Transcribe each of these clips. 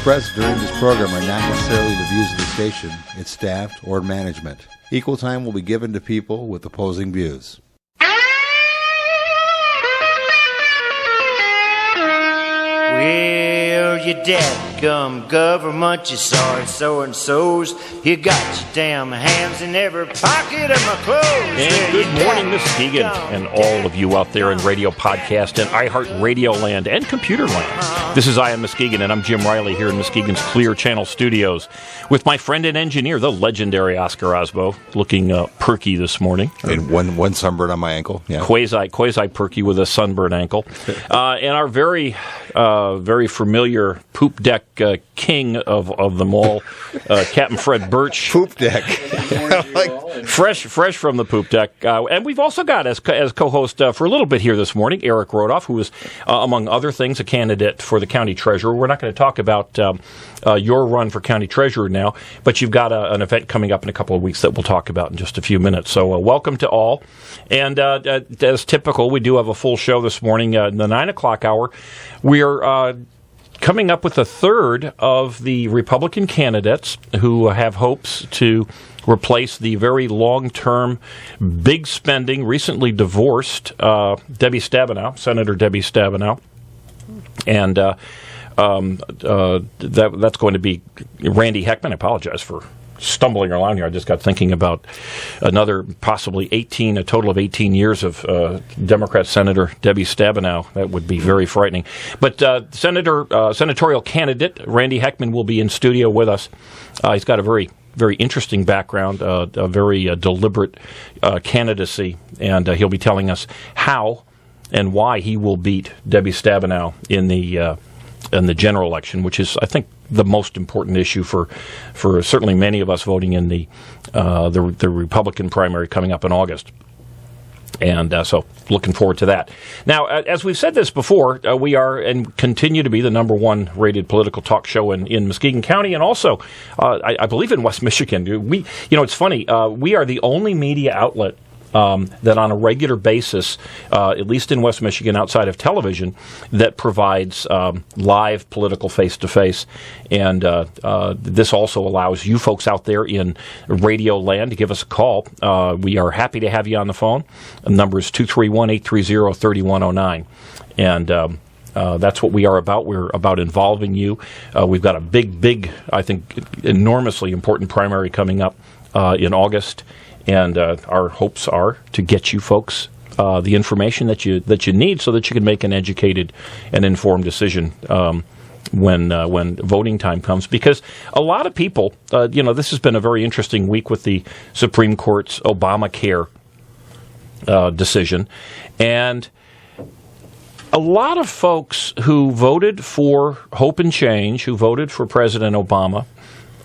expressed during this program are not necessarily the views of the station, its staff, or management. Equal time will be given to people with opposing views. Well, you dadgum government, you sorry so-and-sos. You got your damn hands in every pocket of my clothes. And good morning, Muskegon, and all of you out there in radio podcast and iHeartRadio land and computer land. This is I Am Muskegon, and I'm Jim Riley here in Muskegon's Clear Channel Studios with my friend and engineer, the legendary Oscar Osbo, looking perky this morning. And one sunburn on my ankle. Yeah. Quasi perky with a sunburned ankle. And our very familiar poop deck king of them all, Captain Fred Birch. Poop deck. fresh from the poop deck. And we've also got as co-host for a little bit here this morning, Eric Rodoff, who is, among other things, a candidate for the county treasurer. We're not going to talk about your run for county treasurer now, but you've got an event coming up in a couple of weeks that we'll talk about in just a few minutes. So welcome to all. And as typical, we do have a full show this morning in the 9 o'clock hour. We're coming up with a third of the Republican candidates who have hopes to replace the very long-term, big spending, recently divorced Debbie Stabenow, Senator Debbie Stabenow. And that's going to be Randy Heckman. I apologize for stumbling around here. I just got thinking about another possibly a total of 18 years of Democrat Senator Debbie Stabenow. That would be very frightening. But senatorial candidate Randy Heckman will be in studio with us. He's got a very interesting background, a very deliberate candidacy, and he'll be telling us how and why he will beat Debbie Stabenow in the general election, which is, I think, the most important issue for certainly many of us voting in the Republican primary coming up in August. And so looking forward to that. Now, as we've said this before, we are and continue to be the number one rated political talk show in Muskegon County, and also, I believe, in West Michigan. It's funny. We are the only media outlet that on a regular basis, at least in West Michigan, outside of television, that provides live political face-to-face. And this also allows you folks out there in radio land to give us a call. We are happy to have you on the phone. The number is 231-830-3109. And that's what we are about. We're about involving you. We've got a big, I think, enormously important primary coming up in August. And our hopes are to get you folks the information that you need so that you can make an educated and informed decision when voting time comes. Because a lot of people, this has been a very interesting week with the Supreme Court's Obamacare decision. And a lot of folks who voted for Hope and Change, who voted for President Obama,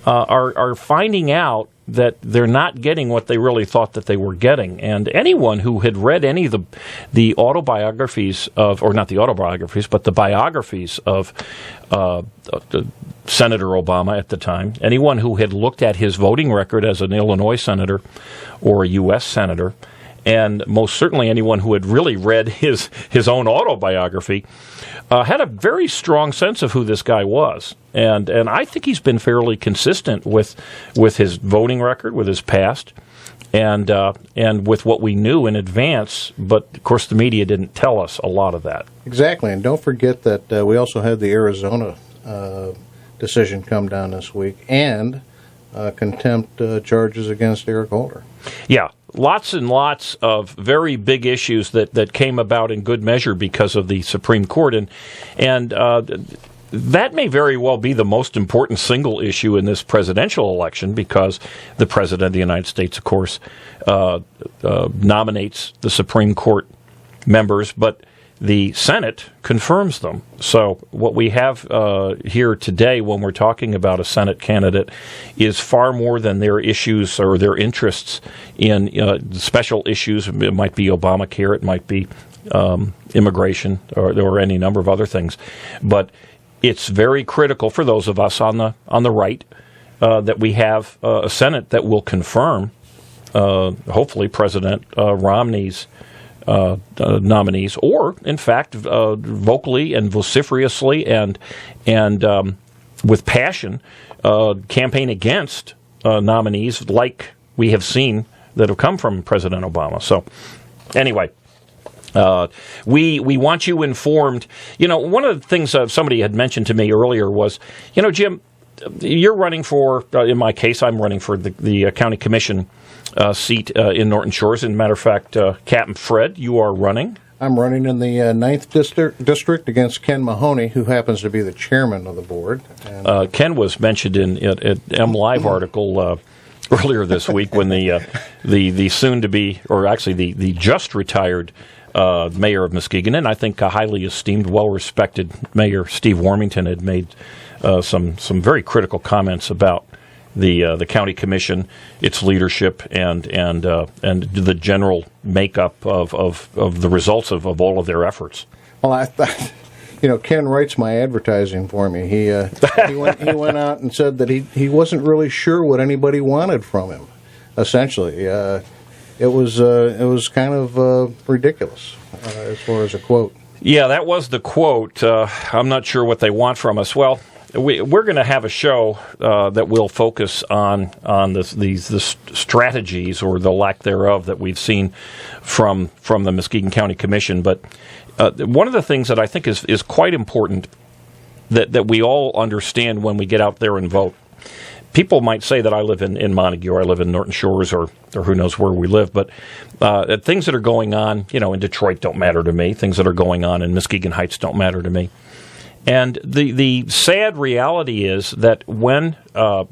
are finding out that they're not getting what they really thought that they were getting. And anyone who had read any of the autobiographies of, or not the autobiographies, but the biographies of Senator Obama at the time, anyone who had looked at his voting record as an Illinois senator or a U.S. senator, and most certainly anyone who had really read his own autobiography, had a very strong sense of who this guy was. And I think he's been fairly consistent with his voting record, with his past, and with what we knew in advance. But, of course, the media didn't tell us a lot of that. Exactly. And don't forget that we also had the Arizona decision come down this week, and contempt charges against Eric Holder. Yeah. Lots and lots of very big issues that came about in good measure because of the Supreme Court, and that may very well be the most important single issue in this presidential election, because the President of the United States, of course, nominates the Supreme Court members, but the Senate confirms them. So what we have here today when we're talking about a Senate candidate is far more than their issues or their interests in special issues. It might be Obamacare, it might be immigration, or any number of other things. But it's very critical for those of us on the right that we have a Senate that will confirm, hopefully, President Romney's nominees, or in fact vocally and vociferously and with passion, campaign against nominees like we have seen that have come from President Obama. So, anyway, we want you informed. One of the things somebody had mentioned to me earlier was, Jim, you're running for, in my case, I'm running for the county commission seat in Norton Shores. As a matter of fact, Captain Fred, you are running. I'm running in the 9th district against Ken Mahoney, who happens to be the chairman of the board. And Ken was mentioned in an M Live article earlier this week when the soon-to-be, or actually the just retired mayor of Muskegon, and I think a highly esteemed, well-respected Mayor Steve Warmington had made some very critical comments about the county commission, its leadership, and the general makeup of the results of all of their efforts. Well, I thought, Ken writes my advertising for me. He went out and said that he wasn't really sure what anybody wanted from him. Essentially, it was kind of ridiculous as far as a quote. Yeah, that was the quote. I'm not sure what they want from us. Well, we're going to have a show that will focus on these strategies or the lack thereof that we've seen from the Muskegon County Commission. But one of the things that I think is quite important that we all understand when we get out there and vote. People might say that I live in Montague or I live in Norton Shores or who knows where we live, but things that are going on, in Detroit don't matter to me. Things that are going on in Muskegon Heights don't matter to me. And the sad reality is that when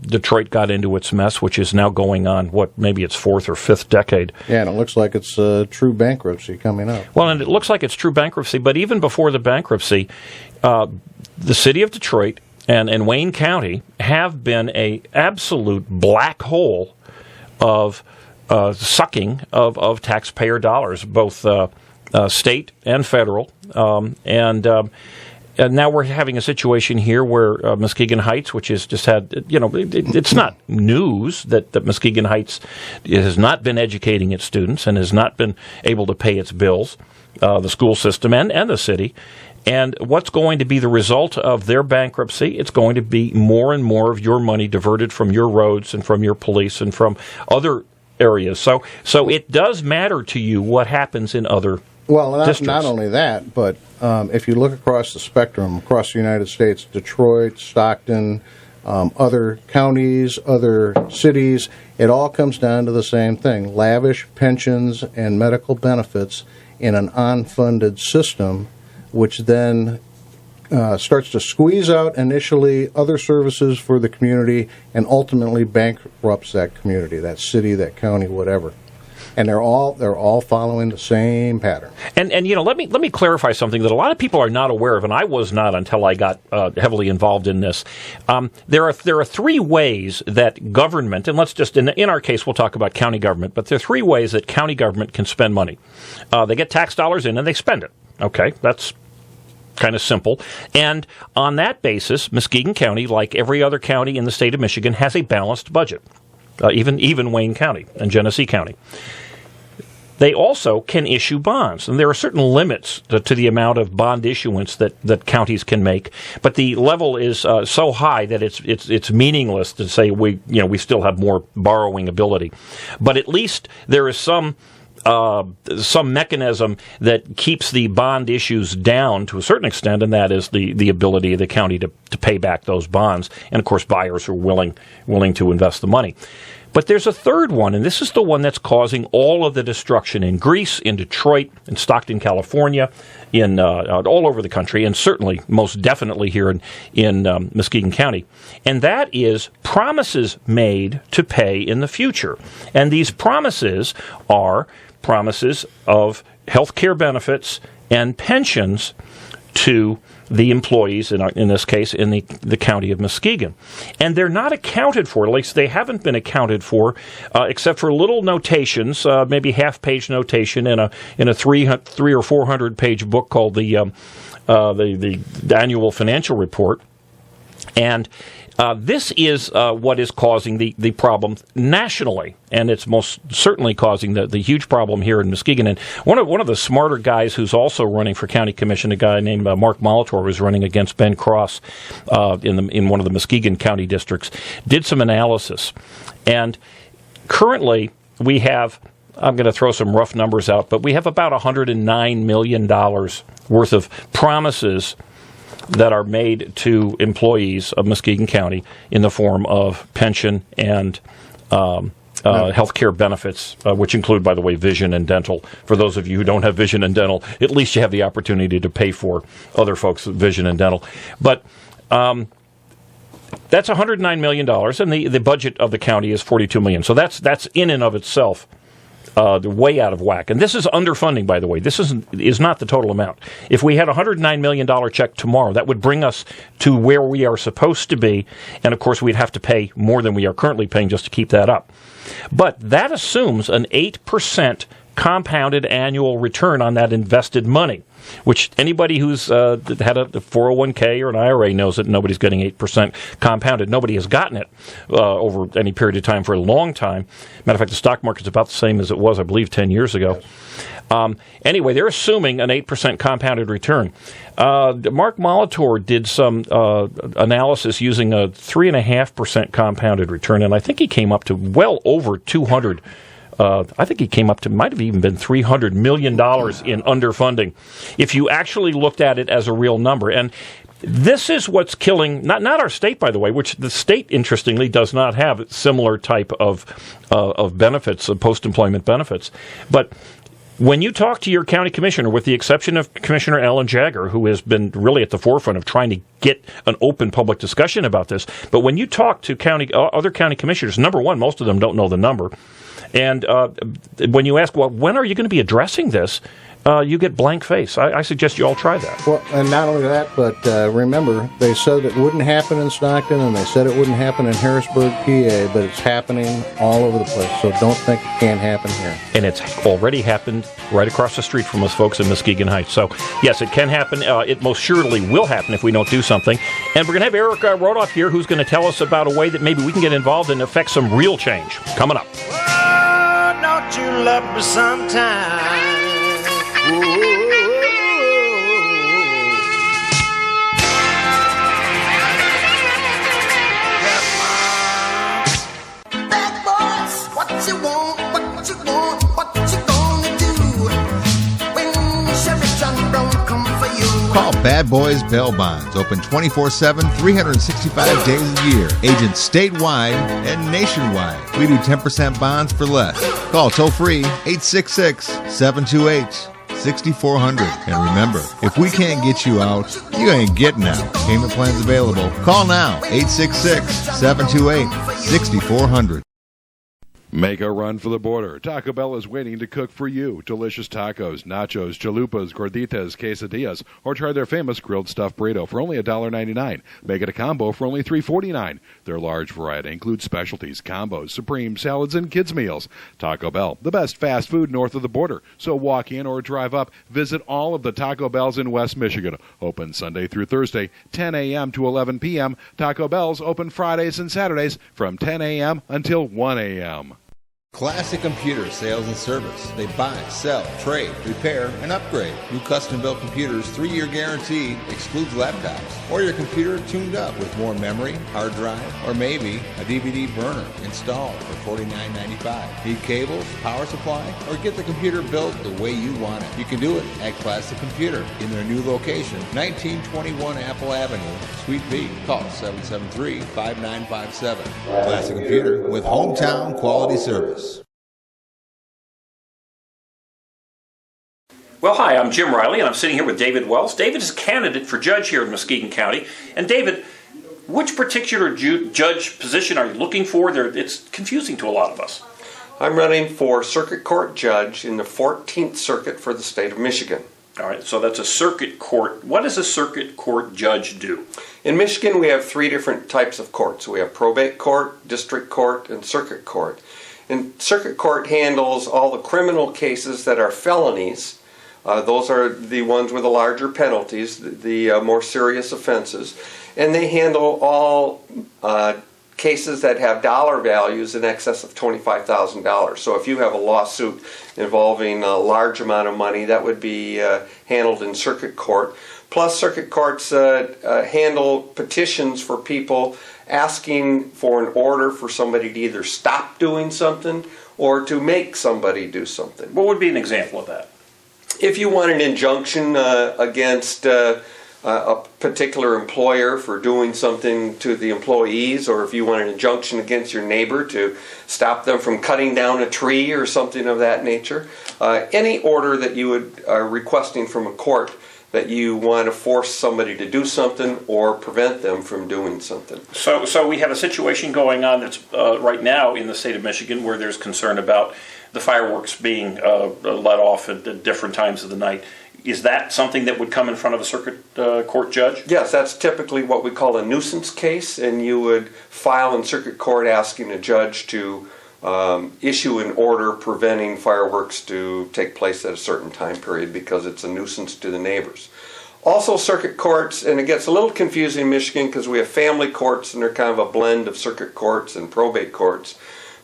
Detroit got into its mess, which is now going on, maybe its fourth or fifth decade. Yeah, and it looks like it's true bankruptcy coming up. Well, and it looks like it's true bankruptcy, but even before the bankruptcy, the city of Detroit and Wayne County have been a absolute black hole of sucking of taxpayer dollars, both state and federal, and now we're having a situation here where Muskegon Heights, which has just had, it's not news that Muskegon Heights has not been educating its students and has not been able to pay its bills, the school system and the city. And what's going to be the result of their bankruptcy? It's going to be more and more of your money diverted from your roads and from your police and from other areas. So it does matter to you what happens in other districts. Not only that, but if you look across the spectrum, across the United States, Detroit, Stockton, other counties, other cities, it all comes down to the same thing: lavish pensions and medical benefits in an unfunded system, which then starts to squeeze out initially other services for the community and ultimately bankrupts that community, that city, that county, whatever. And they're all following the same pattern. And let me clarify something that a lot of people are not aware of, and I was not until I got heavily involved in this. There are three ways that government, and let's just in our case we'll talk about county government, but there are three ways that county government can spend money. They get tax dollars in and they spend it. Okay, that's kind of simple. And on that basis, Muskegon County, like every other county in the state of Michigan, has a balanced budget. Even Wayne County and Genesee County. They also can issue bonds, and there are certain limits to the amount of bond issuance that counties can make. But the level is so high that it's meaningless to say we still have more borrowing ability. But at least there is some mechanism that keeps the bond issues down to a certain extent, and that is the ability of the county to pay back those bonds, and of course buyers are willing to invest the money. But there's a third one, and this is the one that's causing all of the destruction in Greece, in Detroit, in Stockton, California, in all over the country, and certainly, most definitely here in Muskegon County. And that is promises made to pay in the future. And these promises are promises of health care benefits and pensions to the employees, in this case, in the county of Muskegon. And they're not accounted for, at least they haven't been accounted for, except for little notations, maybe half-page notation in a 300 or 400-page book called the Annual Financial Report. And This is what is causing the problem nationally, and it's most certainly causing the huge problem here in Muskegon. And one of the smarter guys who's also running for county commission, a guy named Mark Molitor, who's running against Ben Cross in one of the Muskegon county districts, did some analysis. And currently we have, I'm going to throw some rough numbers out, but we have about $109 million worth of promises that are made to employees of Muskegon County in the form of pension and health care benefits, which include, by the way, vision and dental. For those of you who don't have vision and dental, at least you have the opportunity to pay for other folks' vision and dental. But that's $109 million, and the budget of the county is $42 million. So that's in and of itself way out of whack. And this is underfunding, by the way. This is not the total amount. If we had a $109 million check tomorrow, that would bring us to where we are supposed to be. And, of course, we'd have to pay more than we are currently paying just to keep that up. But that assumes an 8% compounded annual return on that invested money, which anybody who's had a 401k or an IRA knows that nobody's getting 8% compounded. Nobody has gotten it over any period of time for a long time. Matter of fact, the stock market's about the same as it was, I believe, 10 years ago. Anyway, they're assuming an 8% compounded return. Mark Molitor did some analysis using a 3.5% compounded return, and I think he came up to well over 200. I think he came up to, might have even been $300 million in underfunding, if you actually looked at it as a real number. And this is what's killing, not our state, by the way, which the state, interestingly, does not have similar type of benefits, of post-employment benefits. But when you talk to your county commissioner, with the exception of Commissioner Alan Jagger, who has been really at the forefront of trying to get an open public discussion about this, but when you talk to other county commissioners, number one, most of them don't know the number. And when you ask, well, when are you going to be addressing this, you get blank face. I suggest you all try that. Well, and not only that, but remember, they said it wouldn't happen in Stockton, and they said it wouldn't happen in Harrisburg, PA, but it's happening all over the place. So don't think it can't happen here. And it's already happened right across the street from us folks in Muskegon Heights. So, yes, it can happen. It most surely will happen if we don't do something. And we're going to have Eric Rodoff here, who's going to tell us about a way that maybe we can get involved and affect some real change. Coming up. Oh, don't you love me sometime? Bad boys, what you want, what you want, what you gonna do when Sheriff John Brown come for you? Call Bad Boys Bail Bonds. Open 24/7, 365 days a year. Agents statewide and nationwide. We do 10% bonds for less. Call toll free 866-728-6400. And remember, if we can't get you out, you ain't getting out. Payment plans available. Call now 866-728-6400. Make a run for the border. Taco Bell is waiting to cook for you. Delicious tacos, nachos, chalupas, gorditas, quesadillas, or try their famous grilled stuffed burrito for only $1.99. Make it a combo for only $3.49. Their large variety includes specialties, combos, supreme, salads, and kids' meals. Taco Bell, the best fast food north of the border. So walk in or drive up. Visit all of the Taco Bells in West Michigan. Open Sunday through Thursday, 10 a.m. to 11 p.m. Taco Bell's open Fridays and Saturdays from 10 a.m. until 1 a.m. Classic Computer Sales and Service. They buy, sell, trade, repair, and upgrade. New custom-built computers, 3-year guarantee, excludes laptops. Or your computer tuned up with more memory, hard drive, or maybe a DVD burner installed for $49.95. Need cables, power supply, or get the computer built the way you want it. You can do it at Classic Computer in their new location, 1921 Apple Avenue, Suite B. Call 773-5957. Classic Computer with hometown quality service. Well, hi, I'm Jim Riley, and I'm sitting here with David Wells. David is a candidate for judge here in Muskegon County. And David, which particular judge position are you looking for? It's confusing to a lot of us. I'm running for circuit court judge in the 14th Circuit for the state of Michigan. All right, so that's a circuit court. What does a circuit court judge do? In Michigan, we have 3 different types of courts. We have probate court, district court, and circuit court. And circuit court handles all the criminal cases that are felonies Those are the ones with the larger penalties, the more serious offenses. And they handle all cases that have dollar values in excess of $25,000. So if you have a lawsuit involving a large amount of money, that would be handled in circuit court. Plus, circuit courts handle petitions for people asking for an order for somebody to either stop doing something or to make somebody do something. What would be an example of that? If you want an injunction against a particular employer for doing something to the employees, or if you want an injunction against your neighbor to stop them from cutting down a tree or something of that nature, any order that you are requesting from a court that you want to force somebody to do something or prevent them from doing something. So we have a situation going on that's right now in the state of Michigan where there's concern about the fireworks being let off at different times of the night. Is that something that would come in front of a circuit court judge? Yes, that's typically what we call a nuisance case, and you would file in circuit court asking a judge to issue an order preventing fireworks to take place at a certain time period because it's a nuisance to the neighbors. Also, circuit courts, and it gets a little confusing in Michigan because we have family courts and they're kind of a blend of circuit courts and probate courts,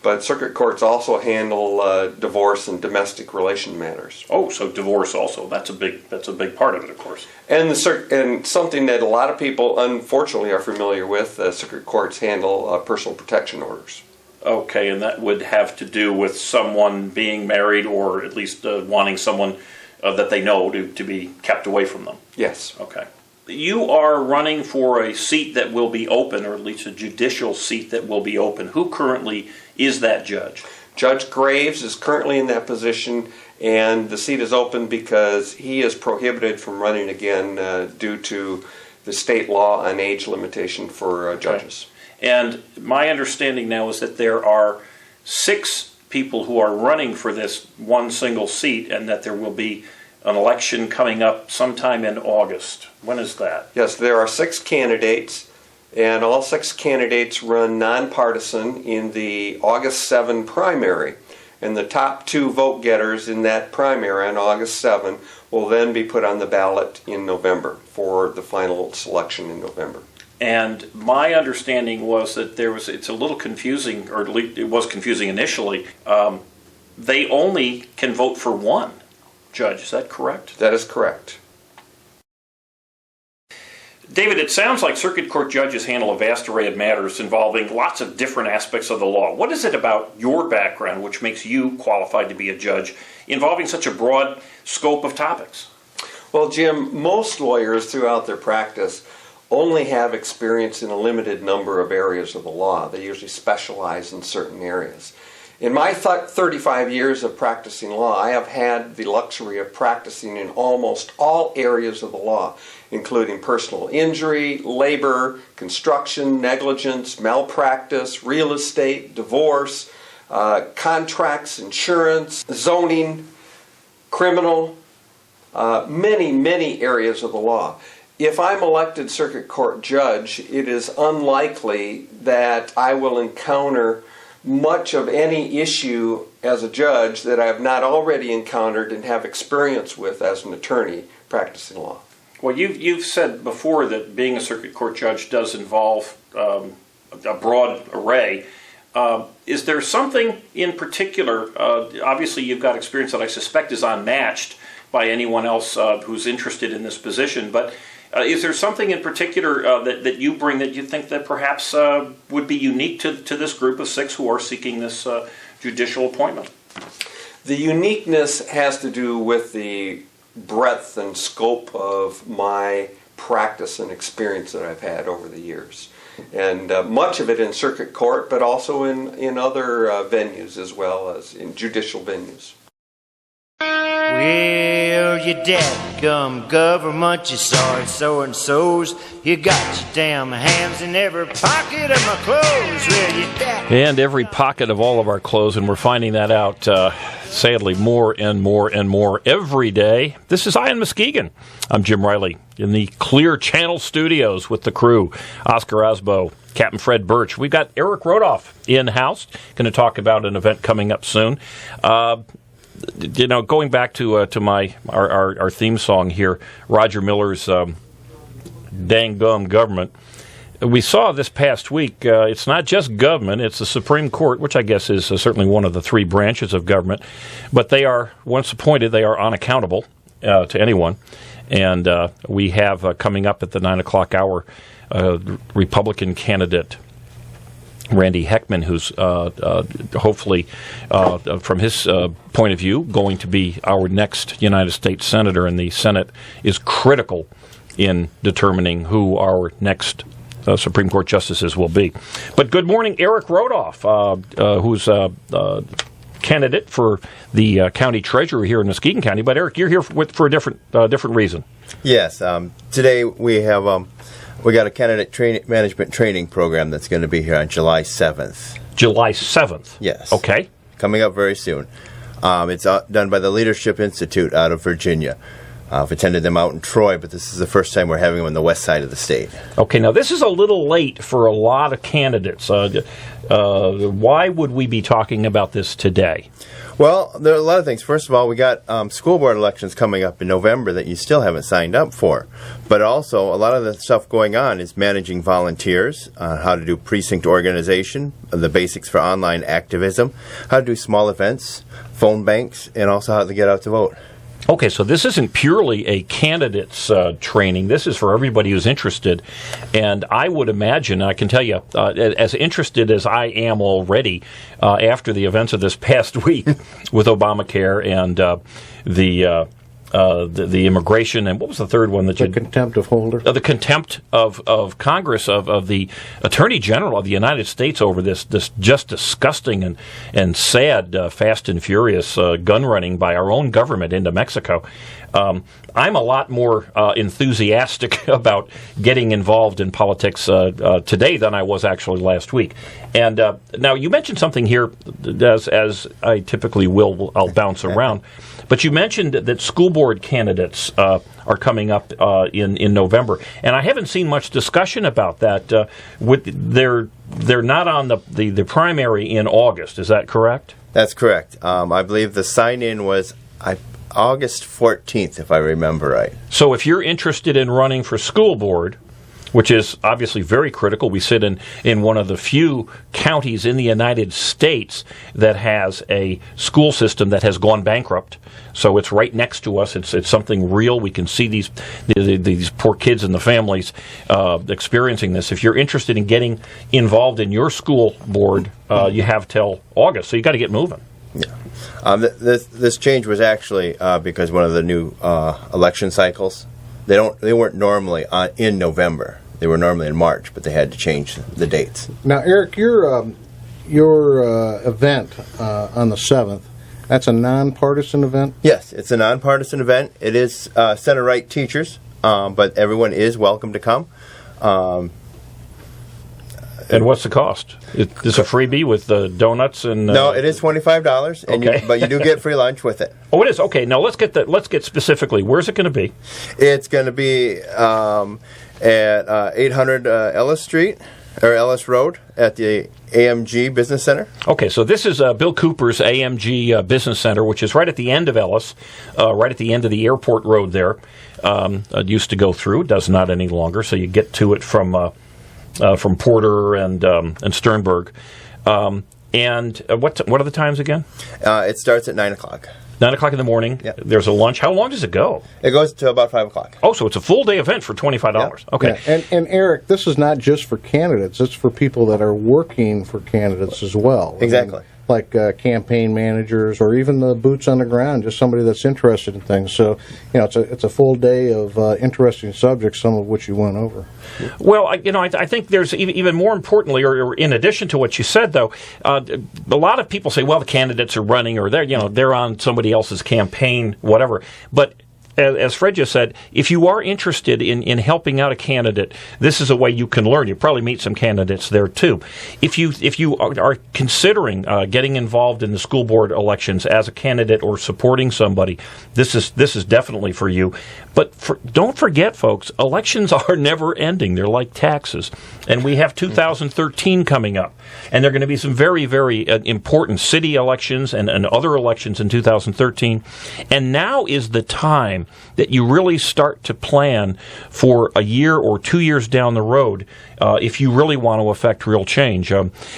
but circuit courts also handle divorce and domestic relation matters. Oh, so divorce also. That's a big part of it, of course. And and something that a lot of people unfortunately are familiar with, circuit courts handle personal protection orders. Okay, and that would have to do with someone being married or at least wanting someone that they know to be kept away from them. Yes. Okay. You are running for a seat that will be open, or at least a judicial seat that will be open. Who currently is that judge? Judge Graves is currently in that position, and the seat is open because he is prohibited from running again due to the state law on age limitation for judges. Okay. And my understanding now is that there are 6 people who are running for this one single seat, and that there will be an election coming up sometime in August. When is that? Yes, there are 6 candidates, and all 6 candidates run nonpartisan in the August 7 primary. And the top 2 vote getters in that primary on August 7 will then be put on the ballot in November for the final selection in November. And my understanding was that it's a little confusing, or at least it was confusing initially. They only can vote for one judge. Is that correct? That is correct. David, it sounds like circuit court judges handle a vast array of matters involving lots of different aspects of the law. What is it about your background which makes you qualified to be a judge involving such a broad scope of topics? Well, Jim, most lawyers throughout their practice only have experience in a limited number of areas of the law. They usually specialize in certain areas. In my 35 years of practicing law, I have had the luxury of practicing in almost all areas of the law, including personal injury, labor, construction, negligence, malpractice, real estate, divorce, contracts, insurance, zoning, criminal, many areas of the law. If I'm elected circuit court judge, it is unlikely that I will encounter much of any issue as a judge that I have not already encountered and have experience with as an attorney practicing law. Well, you've said before that being a circuit court judge does involve a broad array. Is there something in particular, obviously you've got experience that I suspect is unmatched by anyone else who's interested in this position, but is there something in particular that you bring that you think that perhaps would be unique to this group of 6 who are seeking this judicial appointment? The uniqueness has to do with the breadth and scope of my practice and experience that I've had over the years. And much of it in circuit court, but also in other venues as well as in judicial venues. Well, you dadgum government, you sorry so-and-sos. You got your damn hands in every pocket of my clothes. Well, you and every pocket of all of our clothes, and we're finding that out, sadly, more and more every day. This is in Muskegon. I'm Jim Riley in the Clear Channel Studios with the crew, Oscar Osbo, Captain Fred Birch. We've got Eric Rodoff in-house, going to talk about an event coming up soon. going back to our theme song here, Roger Miller's "Dang Gum Government." We saw this past week, it's not just government, it's the Supreme Court, which I guess is certainly one of the three branches of government, but they are, once appointed, they are unaccountable to anyone. And we have coming up at the 9 o'clock hour, Republican candidate Randy Heckman, who's hopefully, from his point of view, going to be our next United States Senator, and the Senate is critical in determining who our next Supreme Court justices will be. But good morning, Eric Rodoff, who's a candidate for the county treasurer here in Muskegon County. But Eric, you're here for a different reason. Yes. Today we have we got a candidate management training program that's going to be here on July 7th. July 7th? Yes. Okay. Coming up very soon. It's done by the Leadership Institute out of Virginia. I've attended them out in Troy, but this is the first time we're having them on the west side of the state. Okay, now this is a little late for a lot of candidates. Why would we be talking about this today? Well, there are a lot of things. First of all, we got school board elections coming up in November that you still haven't signed up for. But also, a lot of the stuff going on is managing volunteers, how to do precinct organization, the basics for online activism, how to do small events, phone banks, and also how to get out to vote. Okay, so this isn't purely a candidate's training. This is for everybody who's interested. And I would imagine, I can tell you, as interested as I am already after the events of this past week with Obamacare and the immigration, and what was the third one that the contempt of Holder? The contempt of Congress, of the Attorney General of the United States over this just disgusting and sad, fast and furious gun running by our own government into Mexico. I'm a lot more enthusiastic about getting involved in politics today than I was actually last week. And now you mentioned something here, as I typically will, I'll bounce around. But you mentioned that school board candidates are coming up in November, and I haven't seen much discussion about that. They're not on the primary in August. Is that correct? That's correct. I believe the sign-in was August 14th, if I remember right. So if you're interested in running for school board, which is obviously very critical. We sit in one of the few counties in the United States that has a school system that has gone bankrupt. So it's right next to us. It's something real. We can see these poor kids and the families experiencing this. If you're interested in getting involved in your school board, you have till August. So you got to get moving. Yeah. This change was actually because one of the new election cycles. They weren't normally in November. They were normally in March, but they had to change the dates. Now, Eric, your event on the 7th, that's a nonpartisan event? Yes, it's a nonpartisan event. It is center-right teachers, but everyone is welcome to come. And what's the cost? Is this a freebie with donuts and? No, it is $25, okay. But you do get free lunch with it. Oh, it is. Okay, now let's get specifically. Where's it going to be? It's going to be at 800 Ellis Street or Ellis Road at the AMG Business Center. Okay, so this is Bill Cooper's AMG Business Center, which is right at the end of Ellis, right at the end of the airport road there. It used to go through. It does not any longer. So you get to it from Porter and Sternberg. And what are the times again? It starts at 9 o'clock. 9 o'clock in the morning. Yep. There's a lunch. How long does it go? It goes to about 5 o'clock. Oh, so it's a full day event for $25. Yep. Okay. Yeah. And Eric, this is not just for candidates. It's for people that are working for candidates as well. Exactly. I mean, like campaign managers or even the boots on the ground, just somebody that's interested in things. So, it's a full day of interesting subjects, some of which you went over. Well, I think there's even more importantly, or in addition to what you said, though, a lot of people say, well, the candidates are running or they're on somebody else's campaign, whatever. But as Fred just said, if you are interested in helping out a candidate, this is a way you can learn. You probably meet some candidates there too. If you are considering getting involved in the school board elections as a candidate or supporting somebody, this is definitely for you. But don't forget, folks, elections are never ending. They're like taxes, and we have 2013 coming up, and there are going to be some very, very important city elections and other elections in 2013. And now is the time that you really start to plan for a year or 2 years down the road if you really want to affect real change.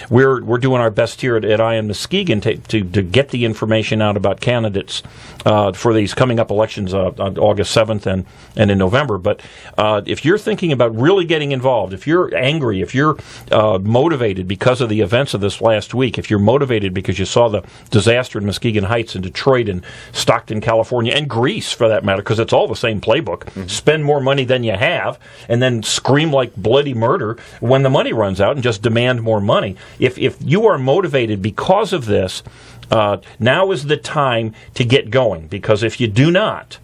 We're doing our best here at Ion Muskegon to get the information out about candidates for these coming up elections on August 7th and in November. But if you're thinking about really getting involved, if you're angry, if you're motivated because of the events of this last week, if you're motivated because you saw the disaster in Muskegon Heights and Detroit and Stockton, California, and Greece, for that matter, because it's all the same playbook. Mm-hmm. Spend more money than you have, and then scream like bloody murder when the money runs out and just demand more money. If you are motivated because of this, now is the time to get going, because if you do not,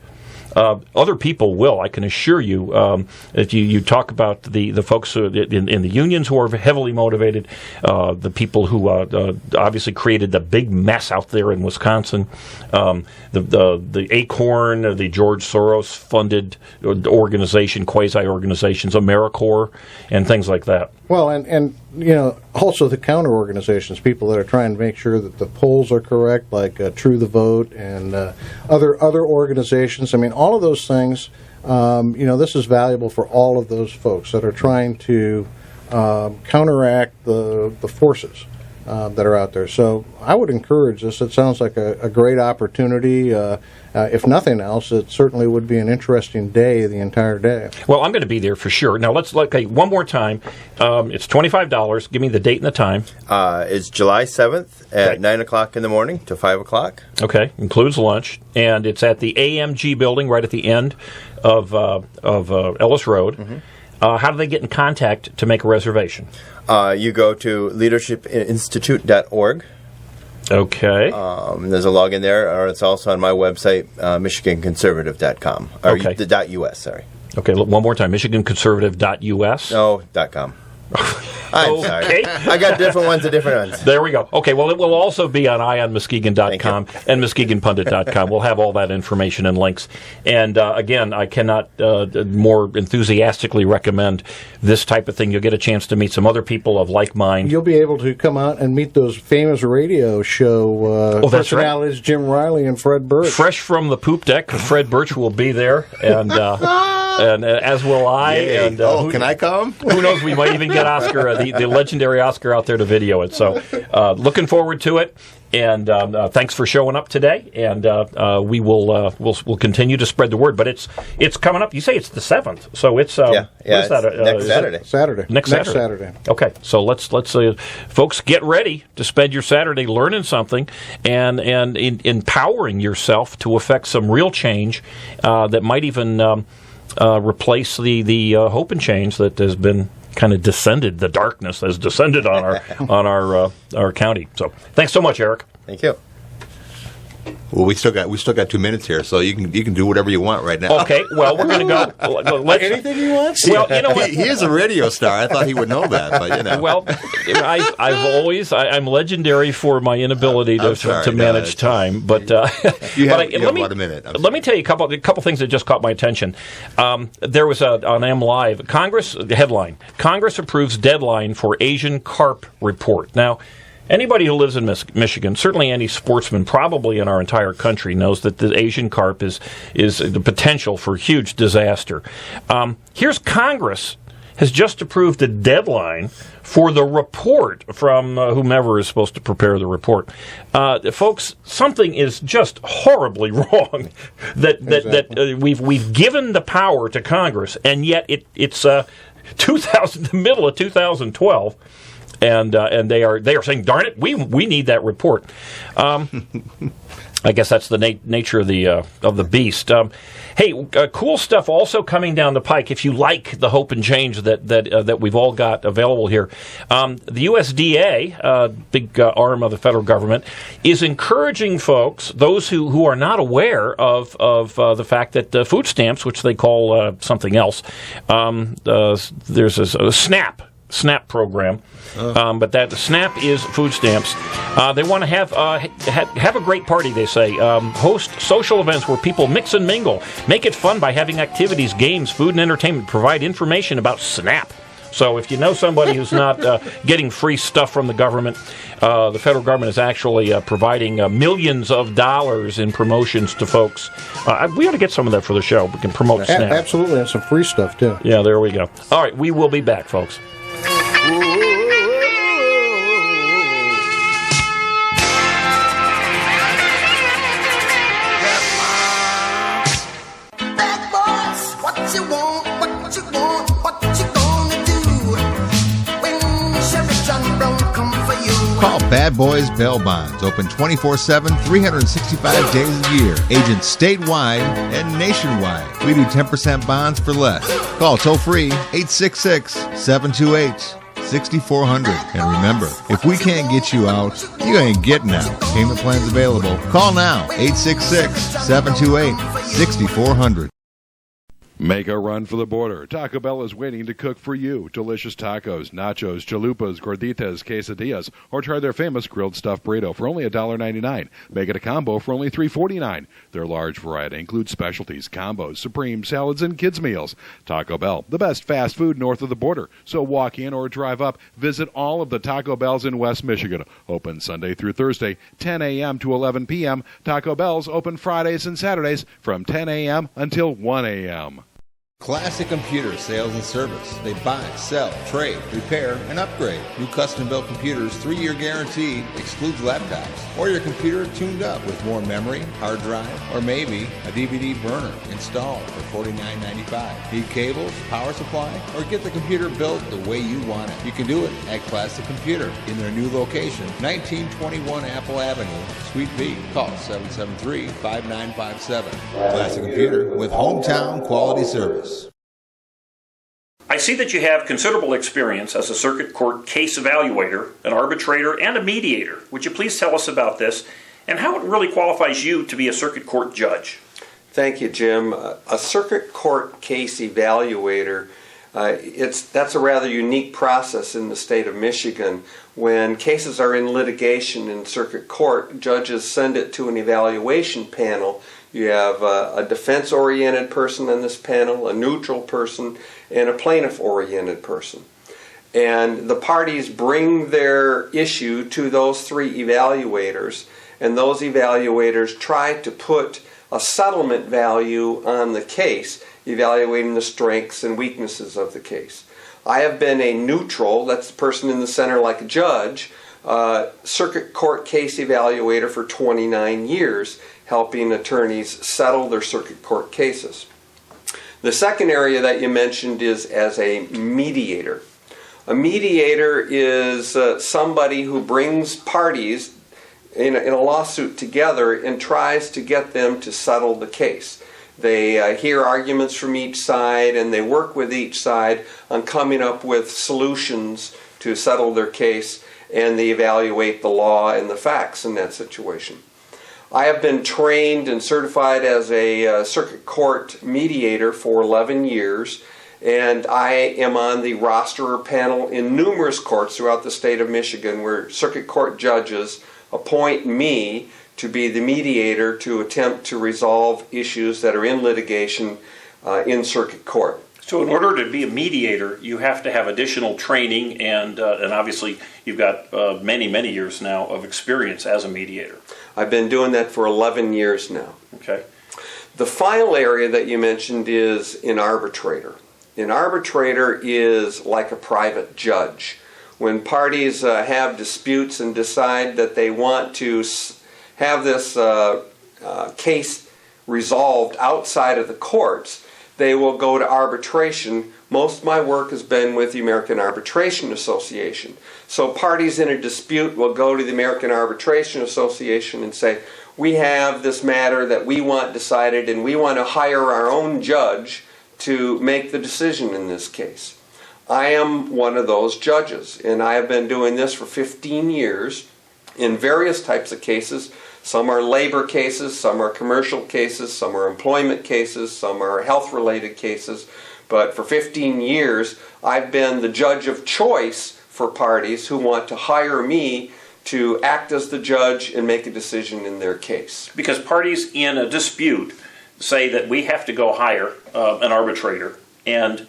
other people will, I can assure you. If you talk about the folks in the unions who are heavily motivated, the people who obviously created the big mess out there in Wisconsin, the Acorn, the George Soros-funded organization, quasi-organizations, AmeriCorps, and things like that. Well, and also the counter organizations, people that are trying to make sure that the polls are correct, like True the Vote and other organizations. I mean, all of those things. This is valuable for all of those folks that are trying to counteract the forces that are out there. So I would encourage this. It sounds like a great opportunity. If nothing else, it certainly would be an interesting day the entire day. Well, I'm going to be there for sure. Now, let's look one more time. It's $25. Give me the date and the time. It's July 7th at 9 o'clock in the morning to 5 o'clock. Okay, includes lunch. And it's at the AMG building right at the end of Ellis Road. Mm-hmm. How do they get in contact to make a reservation? You go to leadershipinstitute.org. Okay. There's a login there, or it's also on my website, michiganconservative.com. Or okay. The .us, sorry. Okay, one more time, michiganconservative.us? No, .com. I'm sorry. I got different ones at different ones. There we go. Okay, well, it will also be on ionmuskegon.com and muskegonpundit.com. We'll have all that information and links. And, again, I cannot more enthusiastically recommend this type of thing. You'll get a chance to meet some other people of like mind. You'll be able to come out and meet those famous radio show personalities, right. Jim Riley and Fred Birch. Fresh from the poop deck, Fred Birch will be there, and as will I. Yay. And can I come? Who knows? We might even get Oscar, the legendary Oscar, out there to video it. So, looking forward to it. And thanks for showing up today. And we will we'll continue to spread the word. But it's coming up. You say it's the 7th, so it's next Saturday. Next Saturday. Okay, so let's folks, get ready to spend your Saturday learning something and empowering yourself to affect some real change that might even replace the hope and change that has been kind of descended. The darkness has descended on our county. So thanks so much, Eric. Thank you. Well, we still got 2 minutes here, so you can do whatever you want right now. Okay. Well, we're going to go. Anything he wants. Well, you know what? He is a radio star. I thought he would know that, but Well, I'm legendary for my inability to manage time. But you have about a minute. Let me tell you a couple things that just caught my attention. There was on M Live headline: Congress approves deadline for Asian carp report. Now, anybody who lives in Michigan, certainly any sportsman probably in our entire country, knows that the Asian carp is the potential for huge disaster. Here's Congress has just approved a deadline for the report from whomever is supposed to prepare the report. Folks, something is just horribly wrong that we've given the power to Congress, and yet it's the middle of 2012. And they are saying, darn it, we need that report. I guess that's the nature of the beast. Hey, cool stuff also coming down the pike. If you like the hope and change that we've all got available here, the USDA, big arm of the federal government, is encouraging folks, those who are not aware of the fact that food stamps, which they call something else, there's a SNAP program, but that SNAP is food stamps. They want to have a great party, they say. Host social events where people mix and mingle. Make it fun by having activities, games, food, and entertainment. Provide information about SNAP. So if you know somebody who's not getting free stuff from the government, the federal government is actually providing millions of dollars in promotions to folks. We ought to get some of that for the show. We can promote SNAP. Absolutely, and some free stuff, too. Yeah, there we go. All right, we will be back, folks. Bad boys, what you want, what you want, what you gonna do when Chevy John Brown come for you? Call Bad Boys Bail Bonds. Open 24/7, 365 days a year. Agents statewide and nationwide. We do 10% bonds for less. Call toll free 866-728-6400. And remember, if we can't get you out, you ain't getting out. Payment plans available. Call now 866-728-6400. Make a run for the border. Taco Bell is waiting to cook for you. Delicious tacos, nachos, chalupas, gorditas, quesadillas, or try their famous grilled stuffed burrito for only $1.99. Make it a combo for only $3.49. Their large variety includes specialties, combos, supreme, salads, and kids' meals. Taco Bell, the best fast food north of the border. So walk in or drive up. Visit all of the Taco Bells in West Michigan. Open Sunday through Thursday, 10 a.m. to 11 p.m. Taco Bell's open Fridays and Saturdays from 10 a.m. until 1 a.m. Classic Computer Sales and Service. They buy, sell, trade, repair, and upgrade. New custom-built computers, 3-year guarantee, excludes laptops. Or your computer tuned up with more memory, hard drive, or maybe a DVD burner installed for $49.95. Need cables, power supply, or get the computer built the way you want it? You can do it at Classic Computer in their new location, 1921 Apple Avenue, Suite B. Call 773-5957. Classic Computer with hometown quality service. I see that you have considerable experience as a circuit court case evaluator, an arbitrator, and a mediator. Would you please tell us about this and how it really qualifies you to be a circuit court judge? Thank you, Jim. A circuit court case evaluator, that's a rather unique process in the state of Michigan. When cases are in litigation in circuit court, judges send it to an evaluation panel. You have a defense-oriented person on this panel, a neutral person, and a plaintiff-oriented person. And the parties bring their issue to those three evaluators, and those evaluators try to put a settlement value on the case, evaluating the strengths and weaknesses of the case. I have been a neutral, that's the person in the center like a judge, circuit court case evaluator for 29 years, helping attorneys settle their circuit court cases. The second area that you mentioned is as a mediator. A mediator is somebody who brings parties in a lawsuit together and tries to get them to settle the case. They hear arguments from each side and they work with each side on coming up with solutions to settle their case, and they evaluate the law and the facts in that situation. I have been trained and certified as a circuit court mediator for 11 years, and I am on the roster or panel in numerous courts throughout the state of Michigan where circuit court judges appoint me to be the mediator to attempt to resolve issues that are in litigation in circuit court. So in order to be a mediator, you have to have additional training, and obviously you've got many years now of experience as a mediator. I've been doing that for 11 years now. Okay. The final area that you mentioned is an arbitrator. An arbitrator is like a private judge. When parties have disputes and decide that they want to have this case resolved outside of the courts, they will go to arbitration. Most of my work has been with the American Arbitration Association. So parties in a dispute will go to the American Arbitration Association and say, we have this matter that we want decided, and we want to hire our own judge to make the decision in this case. I am one of those judges, and I have been doing this for 15 years in various types of cases. Some are labor cases, some are commercial cases, some are employment cases, some are health-related cases. But for 15 years, I've been the judge of choice for parties who want to hire me to act as the judge and make a decision in their case. Because parties in a dispute say that we have to go hire an arbitrator, and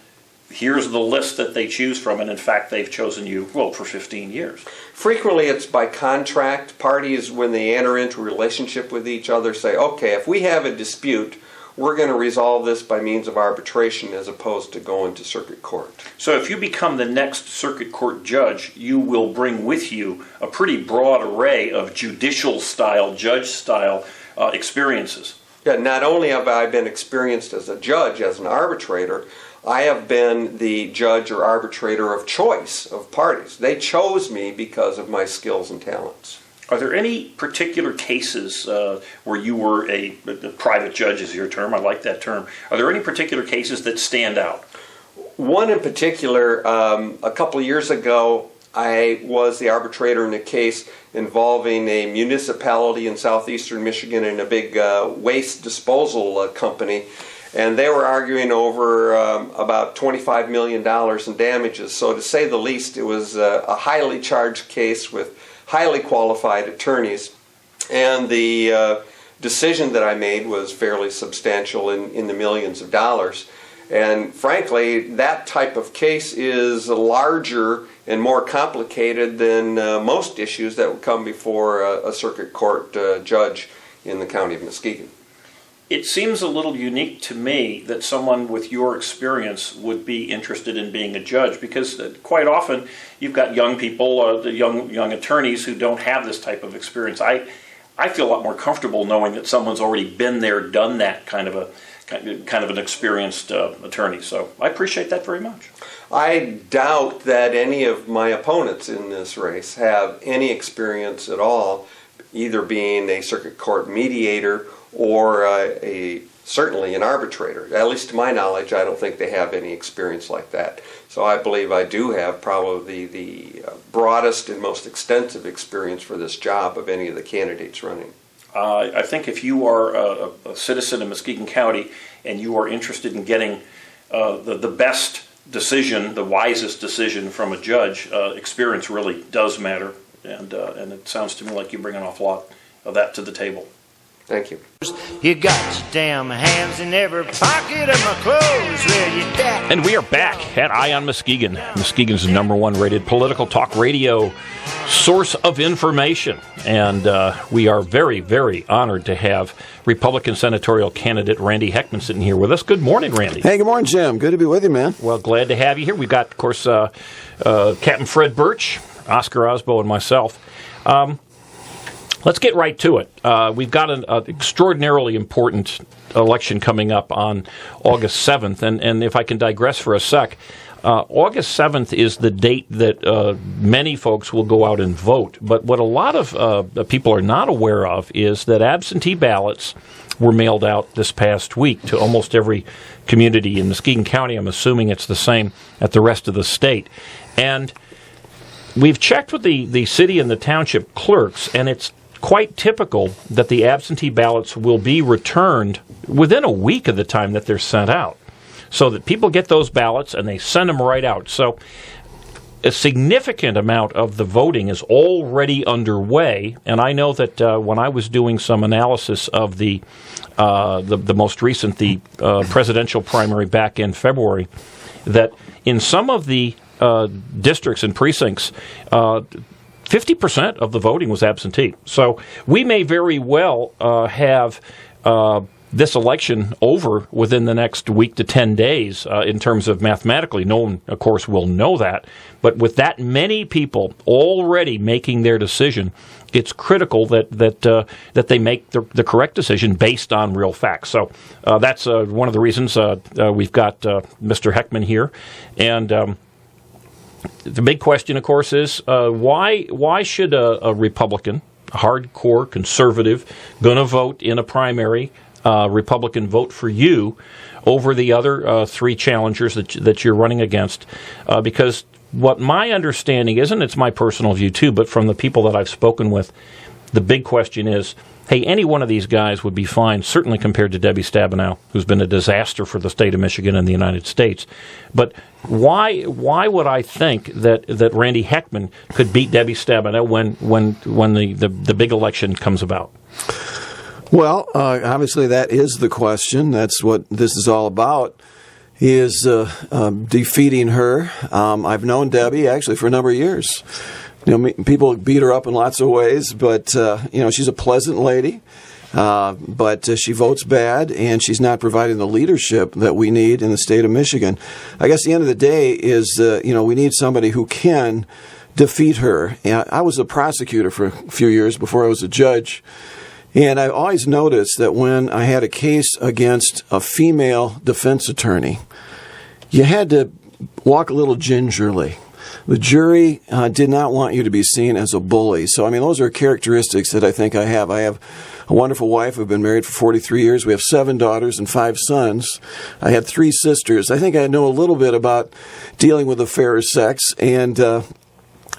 here's the list that they choose from, and in fact they've chosen you, well, for 15 years. Frequently it's by contract. Parties, when they enter into a relationship with each other, say, okay, if we have a dispute, we're going to resolve this by means of arbitration as opposed to going to circuit court. So if you become the next circuit court judge, you will bring with you a pretty broad array of judicial-style, judge-style experiences. Yeah, not only have I been experienced as a judge, as an arbitrator, I have been the judge or arbitrator of choice of parties. They chose me because of my skills and talents. Are there any particular cases where you were a private judge, is your term? I like that term. Are there any particular cases that stand out? One in particular, a couple of years ago, I was the arbitrator in a case involving a municipality in southeastern Michigan and a big waste disposal company. And they were arguing over about $25 million in damages. So to say the least, it was a highly charged case with highly qualified attorneys. And the decision that I made was fairly substantial in the millions of dollars. And frankly, that type of case is larger and more complicated than most issues that would come before a circuit court judge in the county of Muskegon. It seems a little unique to me that someone with your experience would be interested in being a judge, because quite often you've got young people, the young attorneys who don't have this type of experience. I feel a lot more comfortable knowing that someone's already been there, done that kind of an experienced attorney. So I appreciate that very much. I doubt that any of my opponents in this race have any experience at all, either being a circuit court mediator or certainly an arbitrator. At least to my knowledge, I don't think they have any experience like that. So I believe I do have probably the broadest and most extensive experience for this job of any of the candidates running. I think if you are a citizen of Muskegon County and you are interested in getting the best decision, the wisest decision from a judge, experience really does matter. And it sounds to me like you bring an awful lot of that to the table. Thank you. You got your damn hands in every pocket of my clothes. Well, you that. And we are back at Eye on Muskegon, Muskegon's #1 rated political talk radio source of information. And we are very, very honored to have Republican senatorial candidate Randy Heckman sitting here with us. Good morning, Randy. Hey, good morning, Jim. Good to be with you, man. Well, glad to have you here. We've got, of course, Captain Fred Birch, Oscar Osbo, and myself. Let's get right to it. We've got an extraordinarily important election coming up on August 7th. And if I can digress for a sec, August 7th is the date that many folks will go out and vote. But what a lot of people are not aware of is that absentee ballots were mailed out this past week to almost every community in Muskegon County. I'm assuming it's the same at the rest of the state. And we've checked with the city and the township clerks, and it's quite typical that the absentee ballots will be returned within a week of the time that they're sent out, so that people get those ballots and they send them right out. So a significant amount of the voting is already underway, and I know that when I was doing some analysis of the most recent, the presidential primary back in February, that in some of the districts and precincts, 50% of the voting was absentee. So we may very well have this election over within the next week to 10 days in terms of mathematically. No one, of course, will know that. But with that many people already making their decision, it's critical that they make the correct decision based on real facts. So that's one of the reasons we've got Mr. Heckman here. And the big question, of course, is why should a Republican hardcore conservative, going to vote in a primary Republican vote for you over the other three challengers that you're running against, because what my understanding is, and it's my personal view too, but from the people that I've spoken with, the big question is, hey, any one of these guys would be fine, certainly compared to Debbie Stabenow, who's been a disaster for the state of Michigan and the United States. But why would I think that Randy Heckman could beat Debbie Stabenow when the big election comes about? Well, obviously that is the question. That's what this is all about, is defeating her. I've known Debbie actually for a number of years. People beat her up in lots of ways, but she's a pleasant lady. But she votes bad, and she's not providing the leadership that we need in the state of Michigan. I guess the end of the day is, we need somebody who can defeat her. And I was a prosecutor for a few years before I was a judge, and I always noticed that when I had a case against a female defense attorney, you had to walk a little gingerly. The jury did not want you to be seen as a bully. So, those are characteristics that I think I have. I have a wonderful wife. I've been married for 43 years. We have 7 daughters and 5 sons. I had 3 sisters. I think I know a little bit about dealing with the fairer sex, and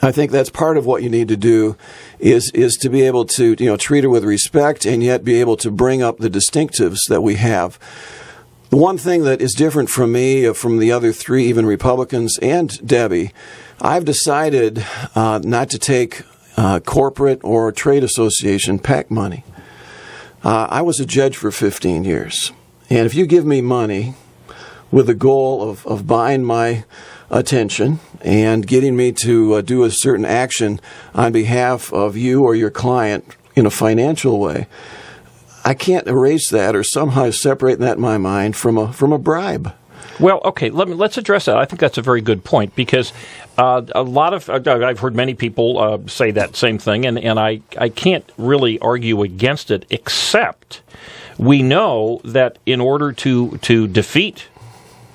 I think that's part of what you need to do is to be able to treat her with respect and yet be able to bring up the distinctives that we have. The one thing that is different from me, from the other 3, even Republicans and Debbie, I've decided not to take corporate or trade association PAC money. I was a judge for 15 years. And if you give me money with the goal of buying my attention and getting me to do a certain action on behalf of you or your client in a financial way, I can't erase that or somehow separate that in my mind from a bribe. Well, okay, let's address that. I think that's a very good point, because a lot of I've heard many people say that same thing, and I can't really argue against it, except we know that in order to defeat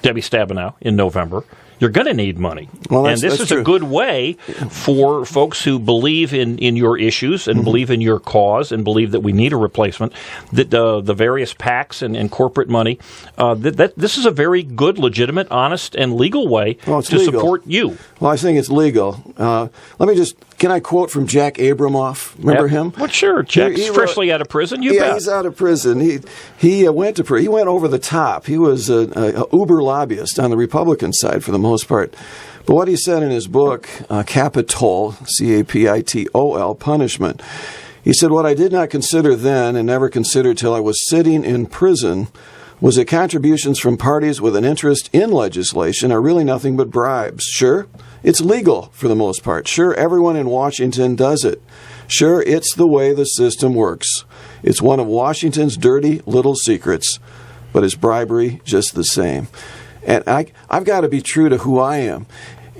Debbie Stabenow in November, you're going to need money. Well, and this is true. A good way for folks who believe in your issues and believe in your cause and believe that we need a replacement, that the various PACs and corporate money, this is a very good, legitimate, honest, and legal way to support you. Well, I think it's legal. Can I quote from Jack Abramoff? Remember him? Well, sure. Jack's freshly out of prison. You bet. He's out of prison. He went to prison. He went over the top. He was a uber lobbyist on the Republican side for the most part. But what he said in his book, Capitol, Capitol, Punishment, he said, "What I did not consider then and never considered till I was sitting in prison was that contributions from parties with an interest in legislation are really nothing but bribes. Sure, it's legal for the most part. Sure, everyone in Washington does it. Sure, it's the way the system works. It's one of Washington's dirty little secrets, but it's bribery just the same." And I've got to be true to who I am.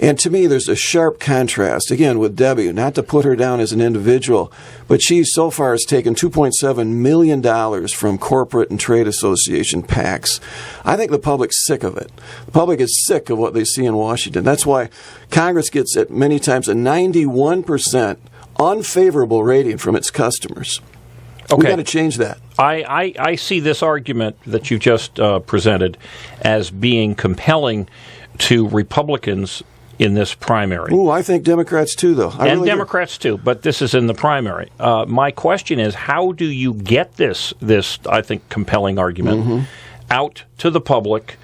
And to me, there's a sharp contrast, again, with Debbie, not to put her down as an individual, but she so far has taken $2.7 million from corporate and trade association PACs. I think the public's sick of it. The public is sick of what they see in Washington. That's why Congress gets, at many times, a 91% unfavorable rating from its customers. Okay. We've got to change that. I see this argument that you just presented as being compelling to Republicans in this primary. Ooh, I think Democrats too, though. And Democrats too, but this is in the primary. My question is, how do you get this I think, compelling argument out to the public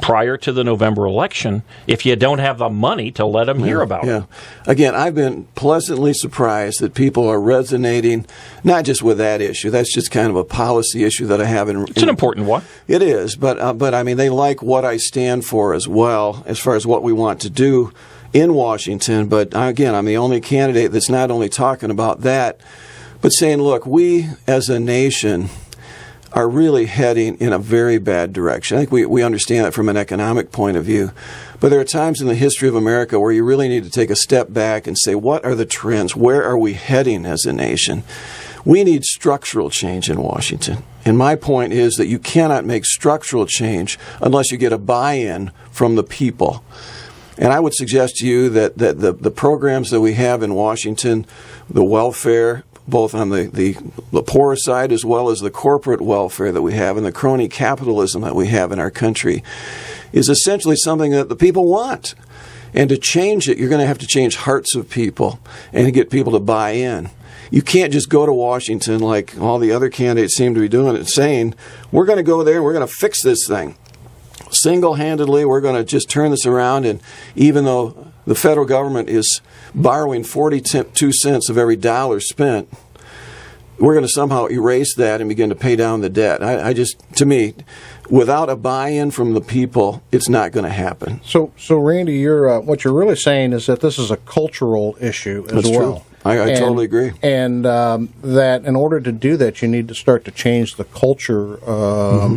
prior to the November election if you don't have the money to let them hear about it? Again, I've been pleasantly surprised that people are resonating, not just with that issue. That's just kind of a policy issue that I have. It's an important one. It is, but I mean, they like what I stand for as well, as far as what we want to do in Washington. But again, I'm the only candidate that's not only talking about that, but saying, look, we as a nation are really heading in a very bad direction. I think we understand that from an economic point of view. But there are times in the history of America where you really need to take a step back and say, what are the trends? Where are we heading as a nation? We need structural change in Washington. And my point is that you cannot make structural change unless you get a buy-in from the people. And I would suggest to you that the programs that we have in Washington, the welfare, both on the poor side as well as the corporate welfare that we have and the crony capitalism that we have in our country, is essentially something that the people want. And to change it, you're going to have to change hearts of people and to get people to buy in. You can't just go to Washington like all the other candidates seem to be doing it, saying, we're going to go there and we're going to fix this thing. Single-handedly, we're going to just turn this around, and even though the federal government is borrowing 42 cents of every dollar spent, we're going to somehow erase that and begin to pay down the debt. To me, without a buy-in from the people, it's not going to happen. So Randy, what you're really saying is that this is a cultural issue as That's well. True. I totally agree. And that in order to do that, you need to start to change the culture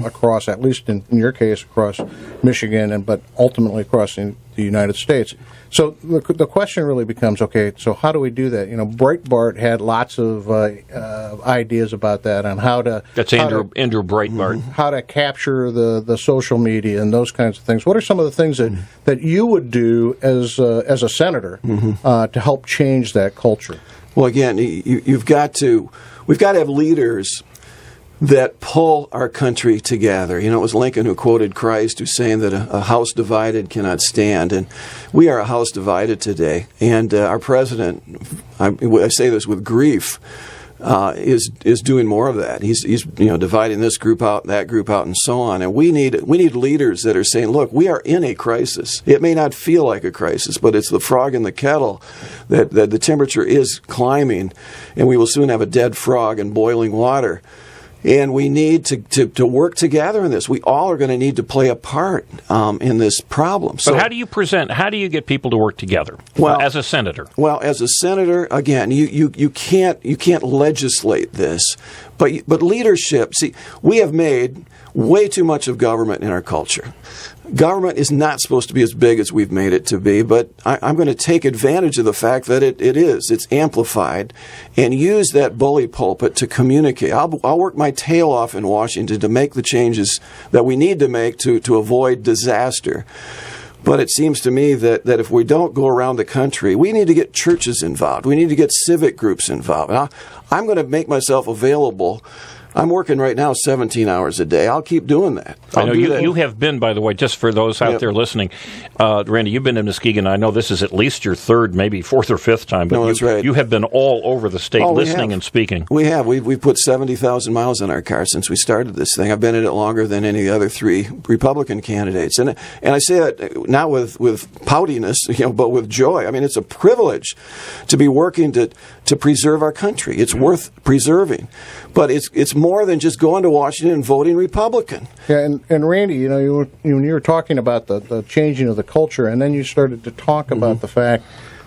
across, at least in your case, across Michigan, but ultimately across the United States. So the question really becomes, okay, so how do we do that? Breitbart had lots of ideas about that on how to... That's Andrew Breitbart. How to capture the social media and those kinds of things. What are some of the things that you would do as a senator to help change that culture? Well, again, we've got to have leaders that pull our country together. It was Lincoln who quoted Christ, who's saying that a house divided cannot stand. And we are a house divided today. And our president, I say this with grief, is doing more of that. He's dividing this group out, that group out, and so on. And we need leaders that are saying, look, we are in a crisis. It may not feel like a crisis, but it's the frog in the kettle that the temperature is climbing, and we will soon have a dead frog in boiling water. And we need to work together in this. We all are going to need to play a part in this problem. So, how do you get people to work together? Well, as a senator. Well, as a senator, again, you can't legislate this, but leadership. See, we have made way too much of government in our culture. Government is not supposed to be as big as we've made it to be, but I'm going to take advantage of the fact that it is. It's amplified, and use that bully pulpit to communicate. I'll work my tail off in Washington to make the changes that we need to make to avoid disaster. But it seems to me that if we don't go around the country, we need to get churches involved. We need to get civic groups involved. And I'm going to make myself available. I'm working right now 17 hours a day. I'll keep doing that. I know you have been, by the way, just for those out there listening, Randy, you've been in Muskegon. I know this is at least your third, maybe fourth or fifth time, but that's right. You have been all over the state listening and speaking. We have. We've put 70,000 miles in our car since we started this thing. I've been in it longer than any of the other three Republican candidates. And I say that not with poutiness, but with joy. I mean, it's a privilege to be working to preserve our country. It's worth preserving. But it's more than just going to Washington and voting Republican. Yeah, and Randy, when you were talking about the changing of the culture, and then you started to talk about the fact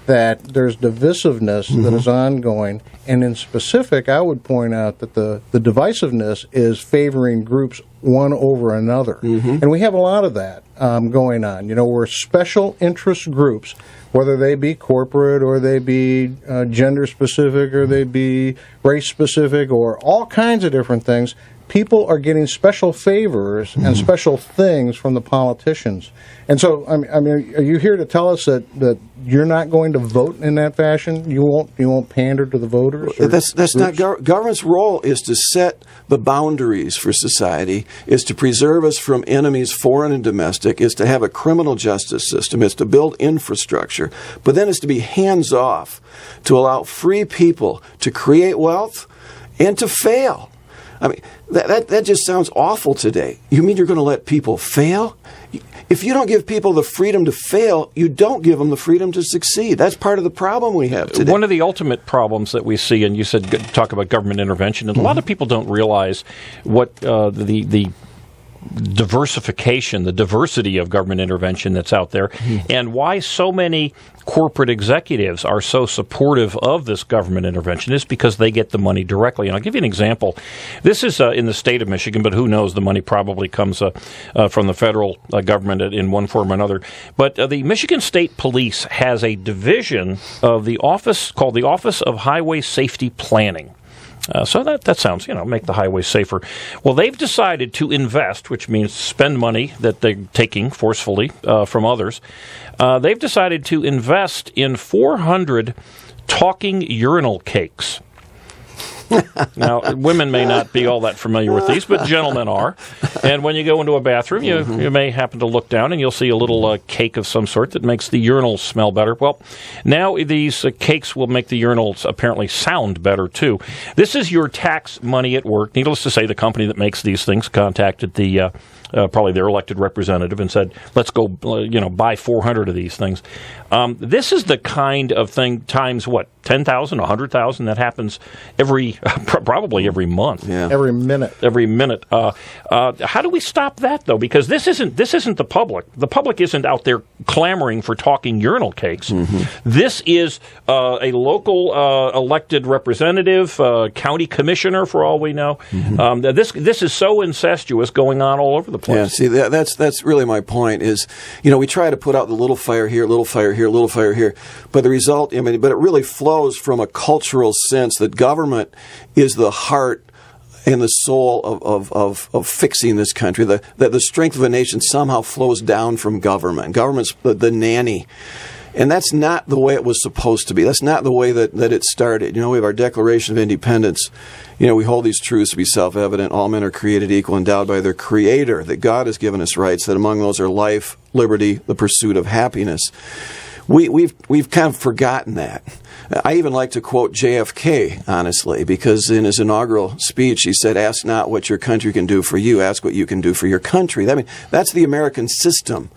that there's divisiveness that is ongoing, and in specific, I would point out that the divisiveness is favoring groups one over another. And we have a lot of that going on. We're special interest groups, whether they be corporate or they be gender-specific or they be race-specific or all kinds of different things. People are getting special favors and special things from the politicians. And so, I mean, are you here to tell us that you're not going to vote in that fashion? You won't pander to the voters? That's not government's role. Is to set the boundaries for society. Is to preserve us from enemies, foreign and domestic. Is to have a criminal justice system. Is to build infrastructure. But then is to be hands off, to allow free people to create wealth and to fail. I mean, that just sounds awful today. You mean you're going to let people fail? If you don't give people the freedom to fail, you don't give them the freedom to succeed. That's part of the problem we have today. One of the ultimate problems that we see, and you said talk about government intervention, and a lot of people don't realize what the diversification, the diversity of government intervention that's out there, and why so many corporate executives are so supportive of this government intervention is because they get the money directly. And I'll give you an example. This is in the state of Michigan, but who knows? The money probably comes from the federal government in one form or another. But the Michigan State Police has a division of the office called the Office of Highway Safety Planning. So that sounds, make the highways safer. Well, they've decided to invest, which means spend money that they're taking forcefully from others. They've decided to invest in 400 talking urinal cakes. Now, women may not be all that familiar with these, but gentlemen are. And when you go into a bathroom, you may happen to look down and you'll see a little cake of some sort that makes the urinals smell better. Well, now these cakes will make the urinals apparently sound better, too. This is your tax money at work. Needless to say, the company that makes these things contacted the probably their elected representative and said, let's go, buy 400 of these things. This is the kind of thing times, 10,000, 100,000 that happens probably every month. Yeah. Every minute. Every minute. How do we stop that, though? Because this isn't the public. The public isn't out there clamoring for talking urinal cakes. Mm-hmm. This is a local elected representative, county commissioner, for all we know. Mm-hmm. This is so incestuous going on all over the place. Yeah, see, that's really my point is, we try to put out the little fire here, little fire here, little fire here, but the result, but it really flows from a cultural sense that government is the heart and the soul of fixing this country. That the strength of a nation somehow flows down from government. Government's the nanny. And that's not the way it was supposed to be. That's not the way that it started. We have our Declaration of Independence. We hold these truths to be self-evident. All men are created equal, endowed by their Creator, that God has given us rights, that among those are life, liberty, the pursuit of happiness. We've kind of forgotten that. I even like to quote JFK, honestly, because in his inaugural speech, he said, ask not what your country can do for you, ask what you can do for your country. That's the American system.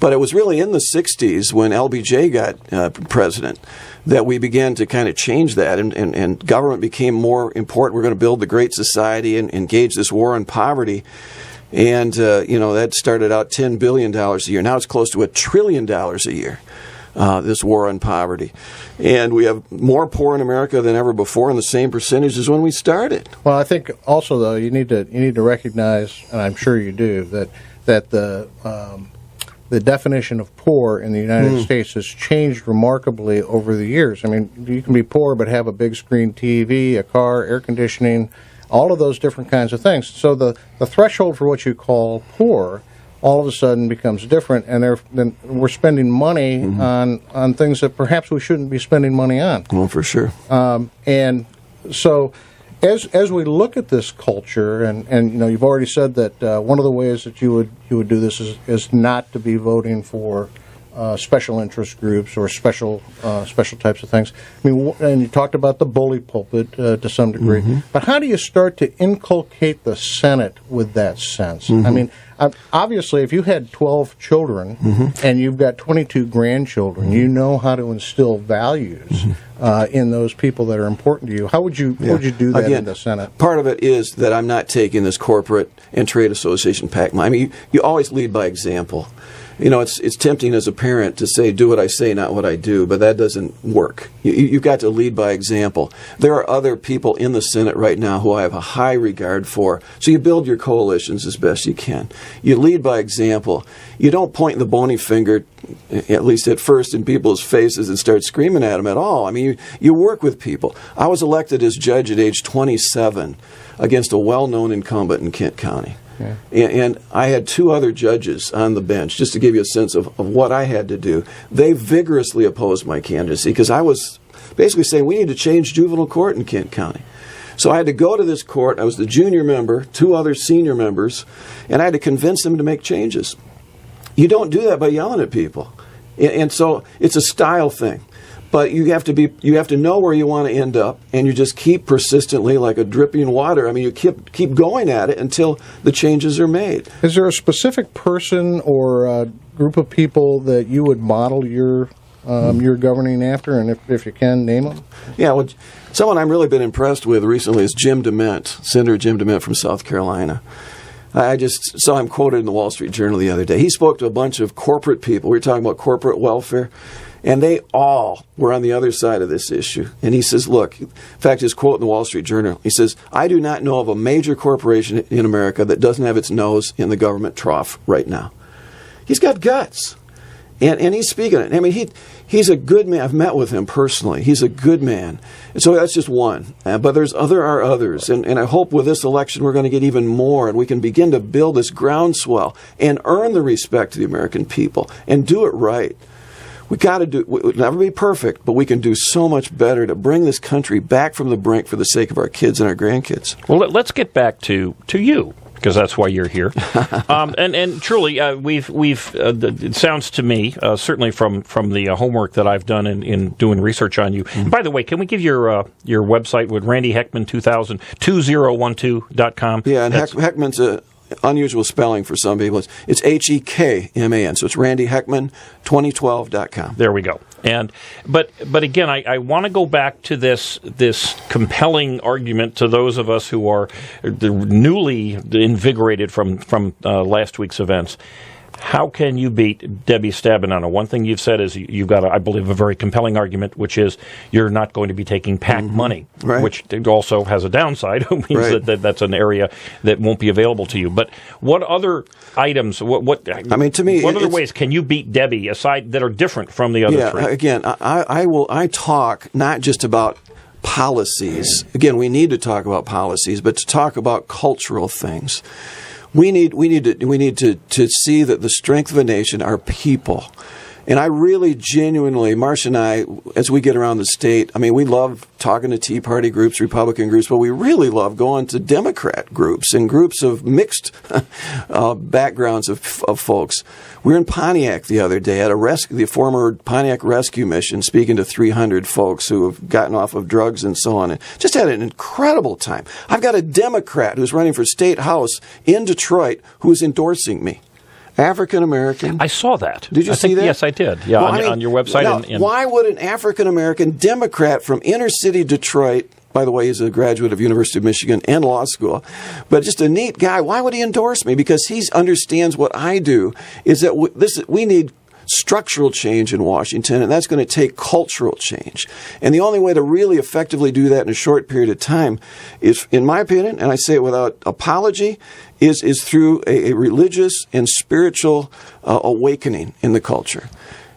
But it was really in the 60s when LBJ got president that we began to kind of change that, and government became more important. We're going to build the great society and engage this war on poverty. And, that started out $10 billion a year. Now it's close to $1 trillion a year, this war on poverty. And we have more poor in America than ever before, and the same percentage as when we started. Well, I think also, though, you need to recognize, and I'm sure you do, that the definition of poor in the United States has changed remarkably over the years. I mean, you can be poor but have a big screen TV, a car, air conditioning, all of those different kinds of things. So the threshold for what you call poor all of a sudden becomes different, and then we're spending money on things that perhaps we shouldn't be spending money on. Well, for sure. And so as we look at this culture, and you've already said that one of the ways that you would do this is not to be voting for special interest groups or special types of things. I mean, and you talked about the bully pulpit to some degree. Mm-hmm. But how do you start to inculcate the Senate with that sense? Mm-hmm. I mean, obviously, if you had 12 children and you've got 22 grandchildren, you know how to instill values in those people that are important to you. How would you do that in the Senate? Part of it is that I'm not taking this corporate and trade association pack. I mean, you always lead by example. It's tempting as a parent to say, do what I say, not what I do, but that doesn't work. You've got to lead by example. There are other people in the Senate right now who I have a high regard for, so you build your coalitions as best you can. You lead by example. You don't point the bony finger, at least at first, in people's faces and start screaming at them at all. I mean, you work with people. I was elected as judge at age 27 against a well-known incumbent in Kent County. Yeah. And I had two other judges on the bench, just to give you a sense of what I had to do. They vigorously opposed my candidacy because I was basically saying we need to change juvenile court in Kent County. So I had to go to this court. I was the junior member, two other senior members, and I had to convince them to make changes. You don't do that by yelling at people. And so it's a style thing. But you have to know where you want to end up, and you just keep persistently, like a dripping water. I mean, you keep going at it until the changes are made. Is there a specific person or a group of people that you would model your governing after, and if you can, name them? Yeah, well, someone I've really been impressed with recently is Jim DeMint, Senator Jim DeMint from South Carolina. I just saw him quoted in the Wall Street Journal the other day. He spoke to a bunch of corporate people. We were talking about corporate welfare. And they all were on the other side of this issue. And he says, look, in fact, his quote in the Wall Street Journal, he says, I do not know of a major corporation in America that doesn't have its nose in the government trough right now. He's got guts. And he's speaking it. I mean, he's a good man. I've met with him personally. He's a good man. And so that's just one. But there are others. And I hope with this election we're going to get even more, and we can begin to build this groundswell and earn the respect of the American people and do it right. We got to do. We'll never be perfect, but we can do so much better to bring this country back from the brink for the sake of our kids and our grandkids. Well, let's get back to you, because that's why you're here. And truly, it sounds to me, certainly from the homework that I've done in doing research on you. And by the way, can we give your website with Randy Heckman 2012.com? Yeah, and Heckman's a unusual spelling for some people. It's Hekman, so it's randyheckman2012.com. There we go. And but again, I want to go back to this compelling argument to those of us who are newly invigorated from last week's events. How can you beat Debbie Stabenow? One thing you've said is you've got, I believe, a very compelling argument, which is you're not going to be taking PAC money, right, which also has a downside, which means right, that's an area that won't be available to you. But what other items? What I mean, to me, what other ways can you beat Debbie aside that are different from the other three? Again, I talk not just about policies. Again, we need to talk about policies, but to talk about cultural things. We need to see that the strength of a nation are people. And I really genuinely, Marcia and I, as we get around the state, I mean, we love talking to Tea Party groups, Republican groups, but we really love going to Democrat groups and groups of mixed backgrounds of folks. We were in Pontiac the other day at the former Pontiac Rescue Mission, speaking to 300 folks who have gotten off of drugs and so on, and just had an incredible time. I've got a Democrat who's running for State House in Detroit who is endorsing me. African-American. I saw that. Did you see that? Yes, I did. Yeah, well, on your website. Now, why would an African-American Democrat from inner-city Detroit, by the way, he's a graduate of University of Michigan and law school, but just a neat guy, why would he endorse me? Because he understands what I do, is that we need structural change in Washington, and that's going to take cultural change. And the only way to really effectively do that in a short period of time is, in my opinion, and I say it without apology, is through a religious and spiritual awakening in the culture.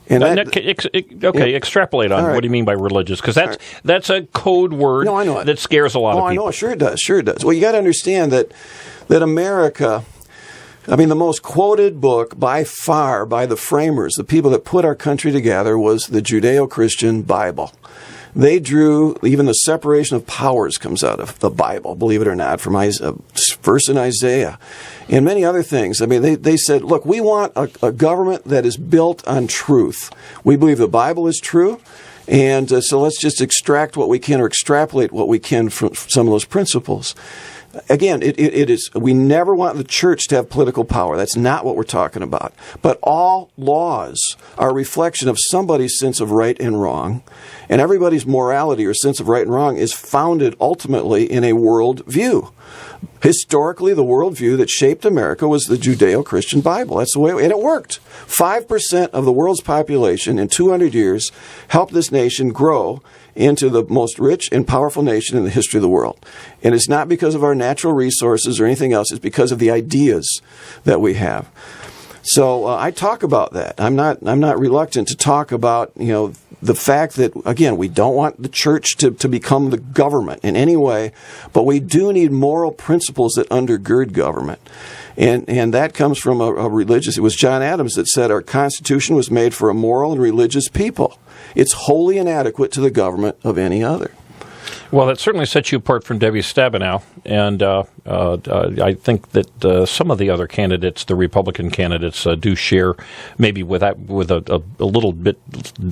And extrapolate on what do you mean by religious? Because that's a code word that scares a lot of people. I know, sure it does. Well, you got to understand that America, I mean, the most quoted book by far by the framers, the people that put our country together, was the Judeo-Christian Bible. They drew, even the separation of powers comes out of the Bible, believe it or not, from a verse in Isaiah, and many other things. I mean, they said, look, we want a government that is built on truth. We believe the Bible is true, and so let's just extract what we can or extrapolate what we can from some of those principles. Again, it is. We never want the church to have political power. That's not what we're talking about. But all laws are a reflection of somebody's sense of right and wrong, and everybody's morality or sense of right and wrong is founded ultimately in a world view. Historically, the worldview that shaped America was the Judeo-Christian Bible. That's the way, and it worked. 5% of the world's population in 200 years helped this nation grow into the most rich and powerful nation in the history of the world. And it's not because of our natural resources or anything else. It's because of the ideas that we have. So I talk about that. I'm not reluctant to talk about, the fact that, again, we don't want the church to become the government in any way, but we do need moral principles that undergird government. And that comes from a religious, it was John Adams that said our Constitution was made for a moral and religious people. It's wholly inadequate to the government of any other. Well, that certainly sets you apart from Debbie Stabenow, and I think that some of the other candidates, the Republican candidates, do share, maybe with a little bit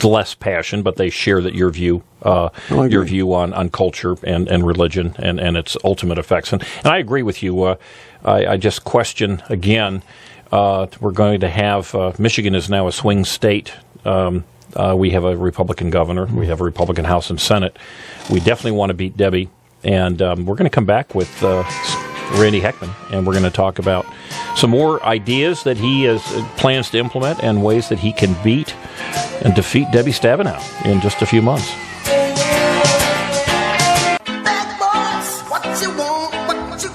less passion, but they share your view on culture and religion and its ultimate effects. And I agree with you. I just question again. We're going to have Michigan is now a swing state. We have a Republican governor. We have a Republican House and Senate. We definitely want to beat Debbie. And we're going to come back with Randy Heckman, and we're going to talk about some more ideas that he plans to implement and ways that he can beat and defeat Debbie Stabenow in just a few months. Bad boys, what you want, what you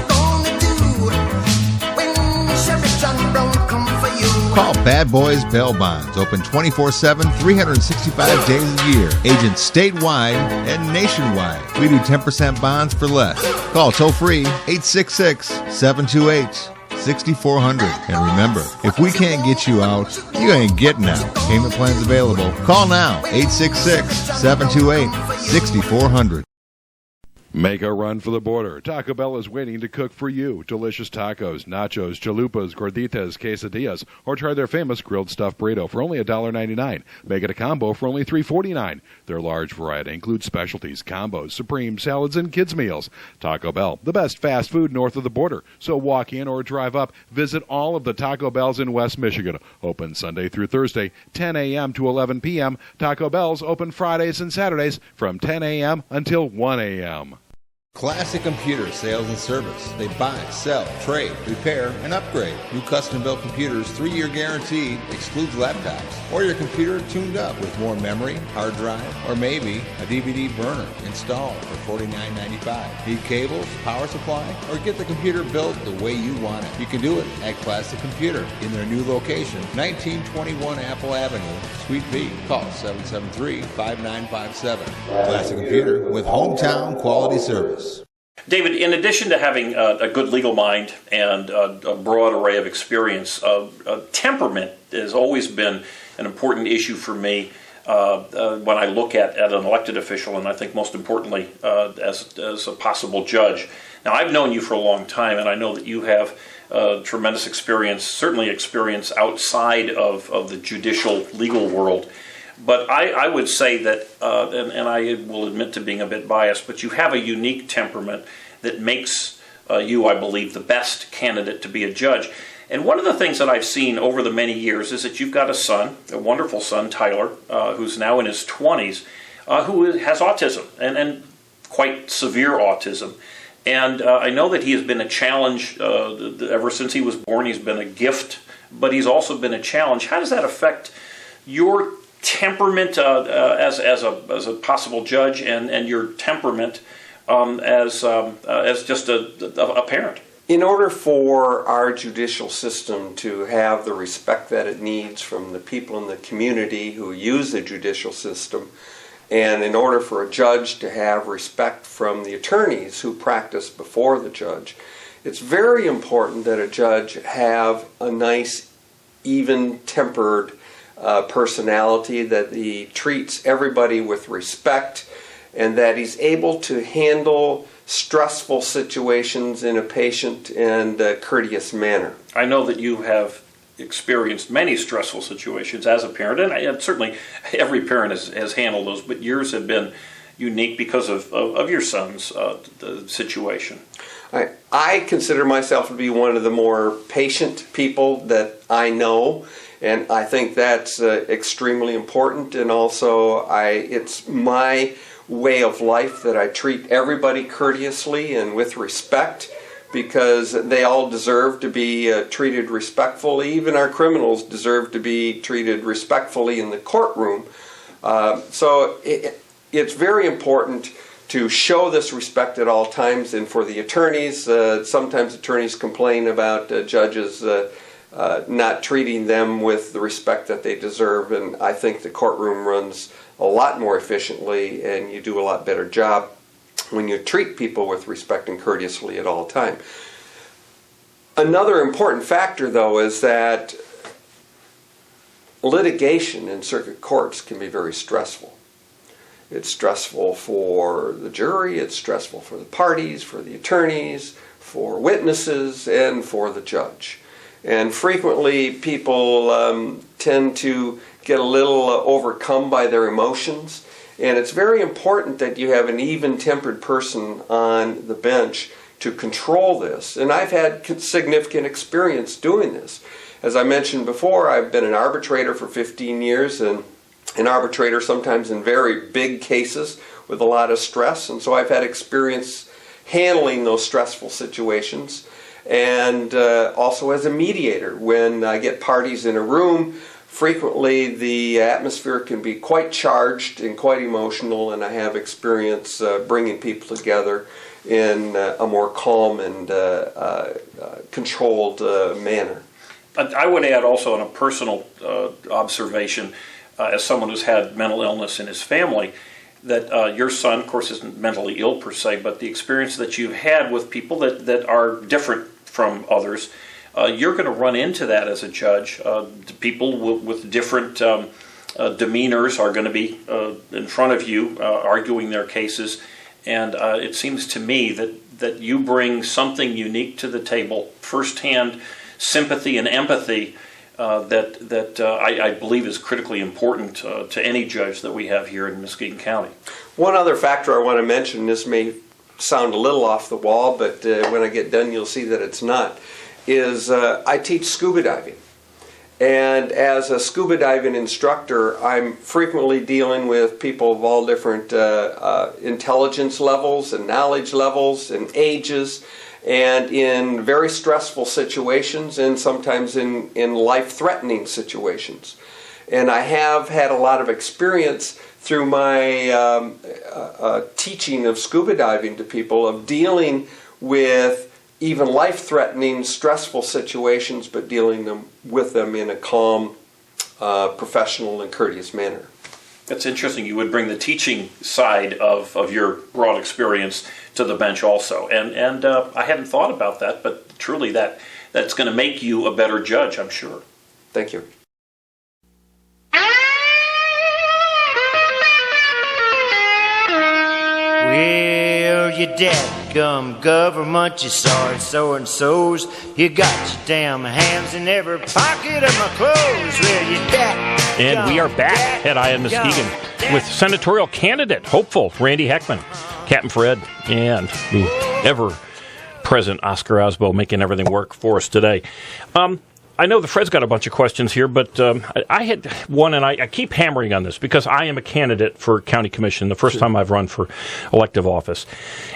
gonna do when Sheriff John Brown come for you? Call Bad Boys Bail Bonds, open 24/7, 365 days a year. Agents statewide and nationwide. We do 10% bonds for less. Call toll-free 866-728-6400. And remember, if we can't get you out, you ain't getting out. Payment plans available. Call now, 866-728-6400. Make a run for the border. Taco Bell is waiting to cook for you. Delicious tacos, nachos, chalupas, gorditas, quesadillas, or try their famous grilled stuffed burrito for only $1.99. Make it a combo for only $3.49. Their large variety includes specialties, combos, supreme, salads, and kids' meals. Taco Bell, the best fast food north of the border. So walk in or drive up. Visit all of the Taco Bells in West Michigan. Open Sunday through Thursday, 10 a.m. to 11 p.m. Taco Bell's open Fridays and Saturdays from 10 a.m. until 1 a.m. Classic Computer Sales and Service. They buy, sell, trade, repair, and upgrade. New custom-built computers, 3-year guarantee, excludes laptops. Or your computer tuned up with more memory, hard drive, or maybe a DVD burner installed for $49.95. Need cables, power supply, or get the computer built the way you want it? You can do it at Classic Computer in their new location, 1921 Apple Avenue, Suite B. Call 773-5957. Classic Computer with hometown quality service. David, in addition to having a good legal mind and a broad array of experience, temperament has always been an important issue for me when I look at an elected official, and I think most importantly as a possible judge. Now, I've known you for a long time, and I know that you have tremendous experience, certainly experience outside of the judicial legal world. But I would say that, and I will admit to being a bit biased, but you have a unique temperament that makes you, I believe, the best candidate to be a judge. And one of the things that I've seen over the many years is that you've got a son, a wonderful son, Tyler, who's now in his 20s, who has autism, and quite severe autism. And I know that he has been a challenge ever since he was born. He's been a gift, but he's also been a challenge. How does that affect your temperament as a possible judge, and your temperament as just a parent? In order for our judicial system to have the respect that it needs from the people in the community who use the judicial system, and in order for a judge to have respect from the attorneys who practice before the judge, it's very important that a judge have a nice, even-tempered personality, that he treats everybody with respect, and that he's able to handle stressful situations in a patient and courteous manner. I know that you have experienced many stressful situations as a parent, and certainly every parent has handled those, but yours have been unique because of your son's situation. I consider myself to be one of the more patient people that I know. And I think that's extremely important, and also it's my way of life that I treat everybody courteously and with respect, because they all deserve to be treated respectfully. Even our criminals deserve to be treated respectfully in the courtroom. So it's very important to show this respect at all times. And for the attorneys, sometimes attorneys complain about judges not treating them with the respect that they deserve, and I think the courtroom runs a lot more efficiently, and you do a lot better job when you treat people with respect and courteously at all time. Another important factor, though, is that litigation in circuit courts can be very stressful. It's stressful for the jury, it's stressful for the parties, for the attorneys, for witnesses, and for the judge. And frequently people tend to get a little overcome by their emotions. And it's very important that you have an even-tempered person on the bench to control this. And I've had significant experience doing this. As I mentioned before, I've been an arbitrator for 15 years, and an arbitrator sometimes in very big cases with a lot of stress. And so I've had experience handling those stressful situations. And also as a mediator, when I get parties in a room, frequently the atmosphere can be quite charged and quite emotional, and I have experience bringing people together in a more calm and controlled manner. I would add also, in a personal observation, as someone who's had mental illness in his family, that your son, of course, isn't mentally ill per se, but the experience that you've had with people that are different from others, you're going to run into that as a judge. People with different demeanors are going to be in front of you arguing their cases, and it seems to me that you bring something unique to the table, firsthand sympathy and empathy that I believe is critically important to any judge that we have here in Muskegon County. One other factor I want to mention, this may sound a little off the wall, but when I get done you'll see that it's not, is I teach scuba diving. And as a scuba diving instructor, I'm frequently dealing with people of all different intelligence levels and knowledge levels and ages, and in very stressful situations and sometimes in life-threatening situations. And I have had a lot of experience through my teaching of scuba diving to people of dealing with even life-threatening, stressful situations, but dealing with them in a calm, professional, and courteous manner. That's interesting. You would bring the teaching side of your broad experience to the bench also. And I hadn't thought about that, but truly that's going to make you a better judge, I'm sure. Thank you. Well, you dadgum government, you sorry so-and-sos. You got your damn hands in every pocket of my clothes. Well, you dadgum. And we are back at I in Muskegon with senatorial candidate, hopeful, Randy Heckman, Captain Fred, and the ever-present Oscar Osbo making everything work for us today. I know the Fred's got a bunch of questions here, but I had one, and I keep hammering on this because I am a candidate for county commission, the first time I've run for elective office.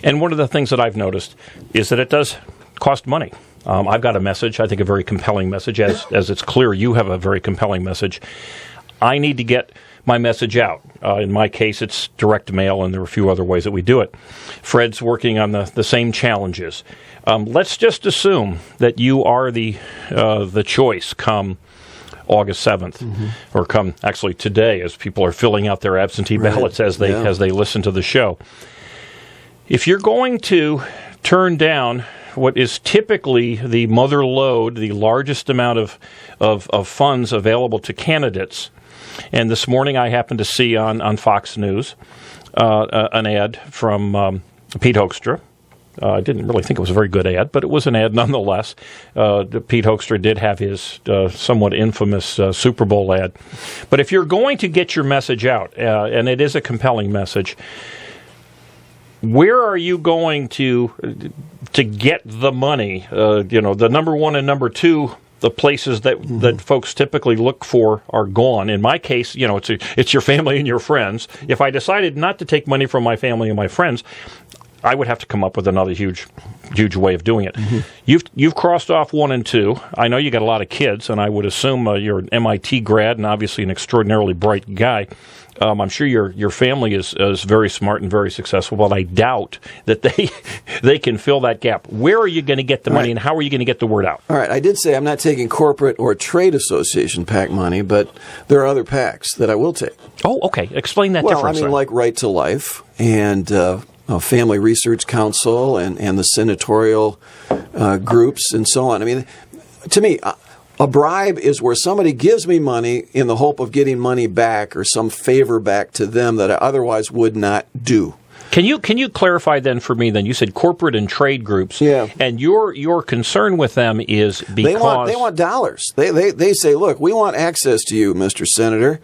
And one of the things that I've noticed is that it does cost money. I've got a message, I think a very compelling message, as it's clear you have a very compelling message. I need to get my message out. In my case, it's direct mail, and there are a few other ways that we do it. Fred's working on the same challenges. Let's just assume that you are the choice come August 7th, or come actually today, as people are filling out their absentee ballots as they listen to the show. If you're going to turn down what is typically the mother lode, the largest amount of funds available to candidates, and this morning I happened to see on Fox News an ad from Pete Hoekstra. I didn't really think it was a very good ad, but it was an ad nonetheless. Pete Hoekstra did have his somewhat infamous Super Bowl ad. But if you're going to get your message out, and it is a compelling message, where are you going to get the money? The number one and number two, the places that folks typically look for are gone. In my case, it's your family and your friends. If I decided not to take money from my family and my friends, I would have to come up with another huge way of doing it. You've crossed off 1 and 2. I know you got a lot of kids, and I would assume you're an MIT grad and obviously an extraordinarily bright guy. I'm sure your family is very smart and very successful, but I doubt that they can fill that gap. Where are you going to get the money, and how are you going to get the word out? All right, I did say I'm not taking corporate or trade association PAC money, but there are other PACs that I will take. Oh, okay. Explain that difference. Well, I mean, like Right to Life and Family Research Council and the senatorial groups and so on. I mean, to me, a bribe is where somebody gives me money in the hope of getting money back or some favor back to them that I otherwise would not do. Can you clarify then for me? Then you said corporate and trade groups, and your concern with them is because they want dollars. They say, look, we want access to you, Mr. Senator,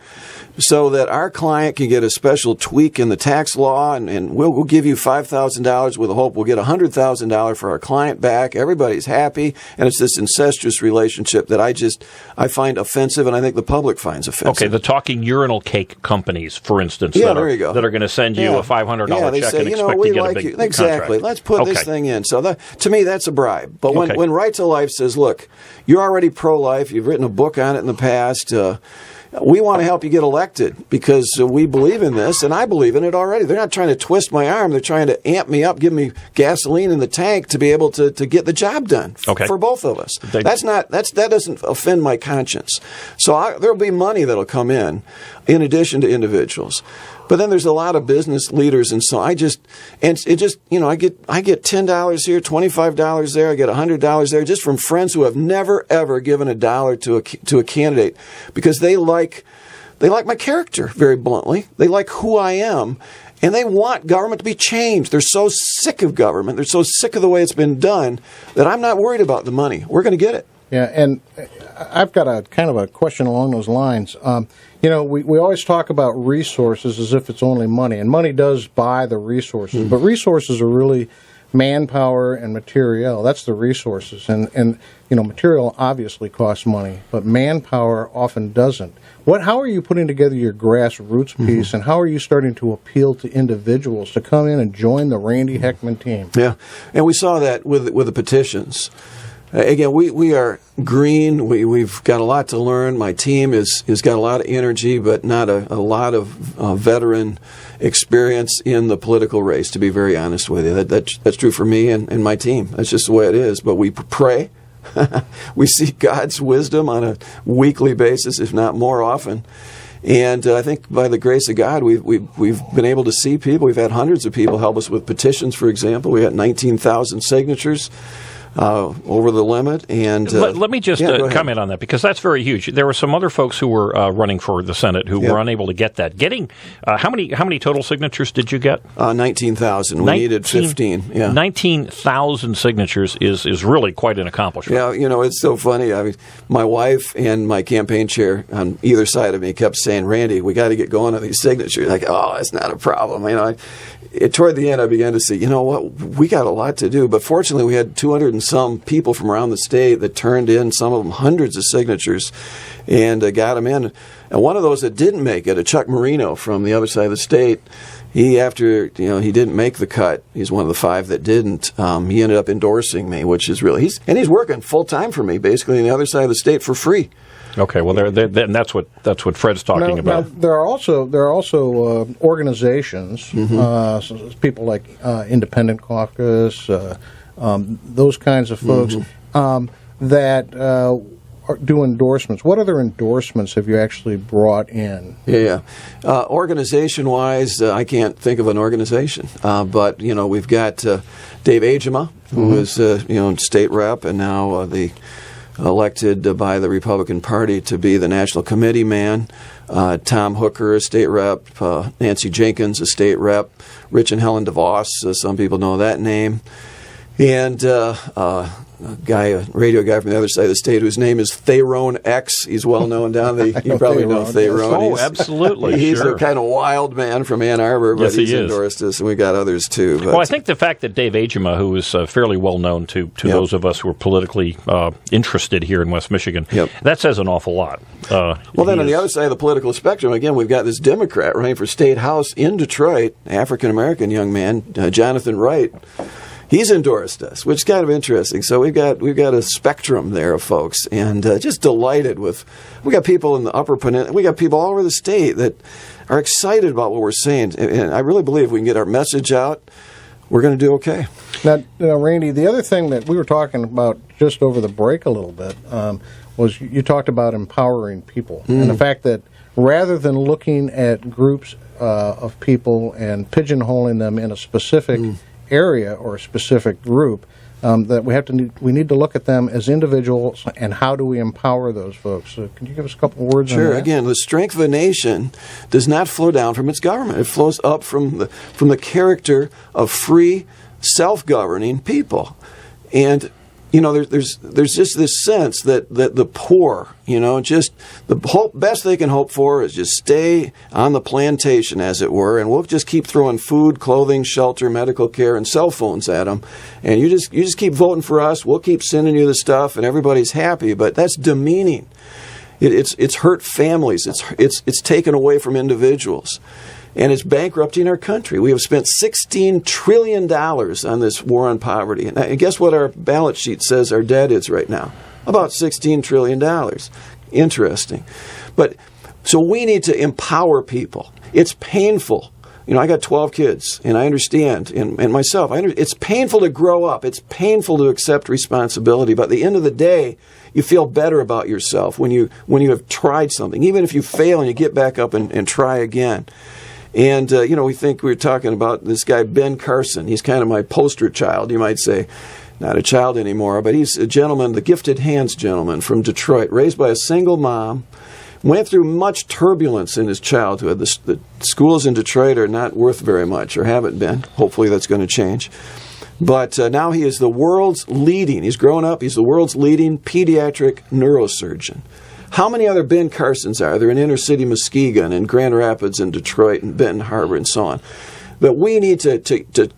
so that our client can get a special tweak in the tax law, and we'll give you $5,000 with the hope we'll get $100,000 for our client back. Everybody's happy, and it's this incestuous relationship that I find offensive, and I think the public finds offensive. Okay, the talking urinal cake companies, for instance, there you go, that are going to send you a $500 check and expect to get a big contract. Exactly. Let's put this thing in. So to me, that's a bribe. But when Right to Life says, look, you're already pro-life, you've written a book on it in the past, we want to help you get elected because we believe in this, and I believe in it already. They're not trying to twist my arm. They're trying to amp me up, give me gasoline in the tank to be able to get the job done for both of us. That doesn't offend my conscience. So there'll be money that'll come in addition to individuals. But then there's a lot of business leaders, and so I get $10 here, $25 there, I get $100 there, just from friends who have never ever given a dollar to a candidate because they like my character, very bluntly. They like who I am, and they want government to be changed. They're so sick of government. They're so sick of the way it's been done that I'm not worried about the money. We're going to get it. Yeah, and I've got a kind of a question along those lines. We always talk about resources as if it's only money, and money does buy the resources, but resources are really manpower and material. That's the resources, and material obviously costs money, but manpower often doesn't. How are you putting together your grassroots piece, and how are you starting to appeal to individuals to come in and join the Randy Heckman team? Yeah, and we saw that with the petitions. Again, we are green. We've got a lot to learn. My team has got a lot of energy, but not a lot of veteran experience in the political race, to be very honest with you. That's true for me and my team. That's just the way it is. But we pray. We seek God's wisdom on a weekly basis, if not more often. And I think by the grace of God, we've been able to see people. We've had hundreds of people help us with petitions, for example. We had 19,000 signatures. Over the limit, and let me just comment on that because that's very huge. There were some other folks who were running for the Senate who were unable to get that. Getting how many total signatures did you get? 19,000. We needed 15. Yeah, 19,000 signatures is really quite an accomplishment. Yeah, it's so funny. I mean, my wife and my campaign chair on either side of me kept saying, "Randy, we got to get going on these signatures." Like, oh, it's not a problem. Toward the end, I began to see, we got a lot to do. But fortunately, we had 200 and some people from around the state that turned in, some of them hundreds of signatures, and got them in. And one of those that didn't make it, a Chuck Marino from the other side of the state, he didn't make the cut. He's one of the 5 that didn't. He ended up endorsing me, which is really he's working full time for me, basically on the other side of the state for free. Okay, well, and that's what Fred's talking about. Now, there are also organizations, people like Independent Caucus, those kinds of folks that do endorsements. What other endorsements have you actually brought in? Yeah. Organization-wise, I can't think of an organization, but we've got Dave Agema, who is state rep, and now elected by the Republican Party to be the national committee man. Tom Hooker, a state rep. Nancy Jenkins, a state rep. Rich and Helen DeVos, some people know that name. And a radio guy from the other side of the state whose name is Thayrone X. He's well known down there. You probably know Thayrone. Oh, absolutely. He's a kind of wild man from Ann Arbor, but he's endorsed us, and we got others too. Well, I think the fact that Dave Agema, who is fairly well known to those of us who are politically interested here in West Michigan, that says an awful lot. Well, then on the other side of the political spectrum, again, we've got this Democrat running for state house in Detroit, African-American young man, Jonathan Wright. He's endorsed us, which is kind of interesting. So we've got a spectrum there of folks, and just delighted with. We got people in the Upper Peninsula. We got people all over the state that are excited about what we're saying, and I really believe we can get our message out. We're going to do okay. Now, Randy, the other thing that we were talking about just over the break a little bit was you talked about empowering people, and the fact that rather than looking at groups of people and pigeonholing them in a specific area or a specific group, that we need to look at them as individuals, and how do we empower those folks? So can you give us a couple of words on that? Sure. Again, the strength of a nation does not flow down from its government. It flows up from the character of free, self-governing people. And there's just this sense that the poor, just the best they can hope for is just stay on the plantation, as it were, and we'll just keep throwing food, clothing, shelter, medical care, and cell phones at them. And you just keep voting for us. We'll keep sending you the stuff, and everybody's happy. But that's demeaning. It's hurt families. It's taken away from individuals. And it's bankrupting our country. We have spent $16 trillion on this war on poverty. And guess what our balance sheet says our debt is right now? About $16 trillion. Interesting. But So we need to empower people. It's painful. I got 12 kids, and I understand, and myself, it's painful to grow up. It's painful to accept responsibility. But at the end of the day, you feel better about yourself when you have tried something. Even if you fail and you get back up and try again. And, we were talking about this guy, Ben Carson. He's kind of my poster child, you might say. Not a child anymore, but he's a gentleman, the gifted hands gentleman from Detroit, raised by a single mom. Went through much turbulence in his childhood. The schools in Detroit are not worth very much, or haven't been. Hopefully that's going to change. But now he is the world's leading, he's grown up, he's the world's leading pediatric neurosurgeon. How many other Ben Carsons are there in inner city Muskegon and Grand Rapids and Detroit and Benton Harbor and so on? That we need to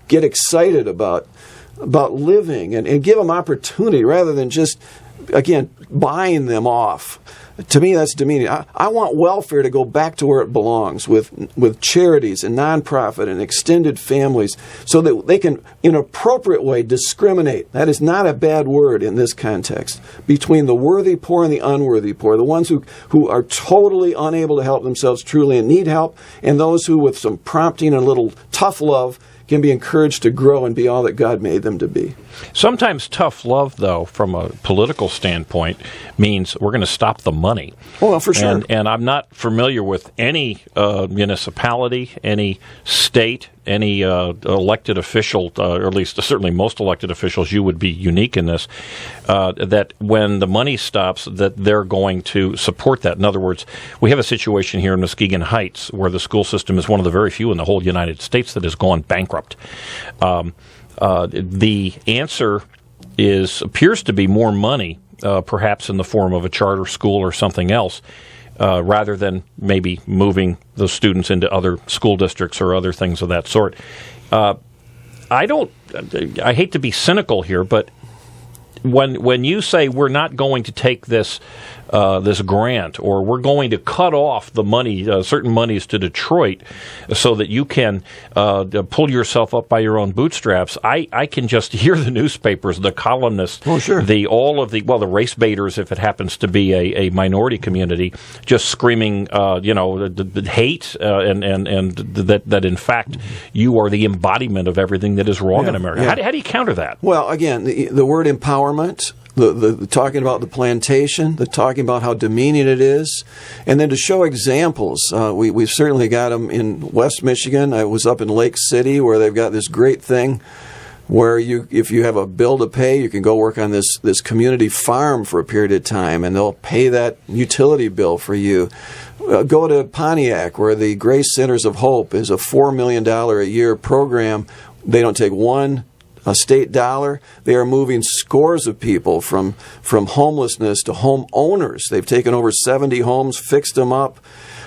get excited about living and give them opportunity rather than just, again, buying them off. To me, that's demeaning. I want welfare to go back to where it belongs with charities and nonprofit and extended families so that they can, in an appropriate way, discriminate. That is not a bad word in this context. Between the worthy poor and the unworthy poor, the ones who are totally unable to help themselves truly and need help, and those who, with some prompting and a little tough love, can be encouraged to grow and be all that God made them to be. Sometimes tough love, though, from a political standpoint, means we're going to stop the money. Well, for sure. And I'm not familiar with any municipality, any state, any elected official, or at least certainly most elected officials, you would be unique in this, that when the money stops, that they're going to support that. In other words, we have a situation here in Muskegon Heights where the school system is one of the very few in the whole United States that has gone bankrupt. The answer appears to be more money, perhaps in the form of a charter school or something else, rather than maybe moving the students into other school districts or other things of that sort. I hate to be cynical here, but when you say we're not going to take this grant, or we're going to cut off the money, certain monies to Detroit, so that you can pull yourself up by your own bootstraps, I can just hear the newspapers, the columnists, the race baiters, if it happens to be a minority community, just screaming, the hate and that in fact you are the embodiment of everything that is wrong in America. Yeah. How do you counter that? Well, again, the word empowerment. The talking about the plantation, the talking about how demeaning it is, and then to show examples. We've certainly got them in West Michigan. I was up in Lake City where they've got this great thing where if you have a bill to pay, you can go work on this community farm for a period of time, and they'll pay that utility bill for you. Go to Pontiac where the Grace Centers of Hope is a $4 million a year program. They don't take a state dollar. They are moving scores of people from homelessness to home owners. They've taken over 70 homes, fixed them up.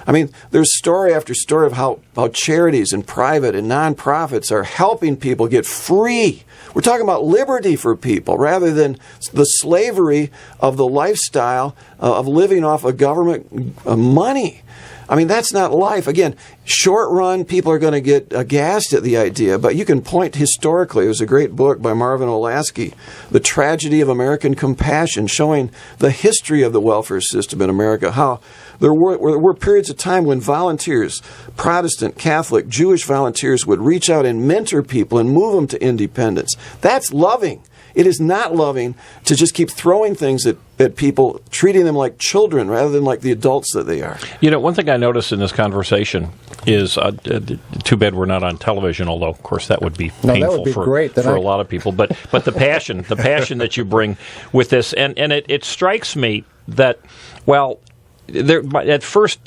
I mean, there's story after story of how charities and private and nonprofits are helping people get free. We're talking about liberty for people rather than the slavery of the lifestyle of living off of government money. I mean, that's not life. Again, short run, people are going to get aghast at the idea, but you can point historically. There's a great book by Marvin Olasky, The Tragedy of American Compassion, showing the history of the welfare system in America, how there were periods of time when volunteers, Protestant, Catholic, Jewish volunteers would reach out and mentor people and move them to independence. That's loving. It is not loving to just keep throwing things at people, treating them like children rather than like the adults that they are. You know, one thing I noticed in this conversation is, too bad we're not on television, although, of course, that would be painful for a lot of people. But the passion that you bring with this, and it strikes me that, well, at first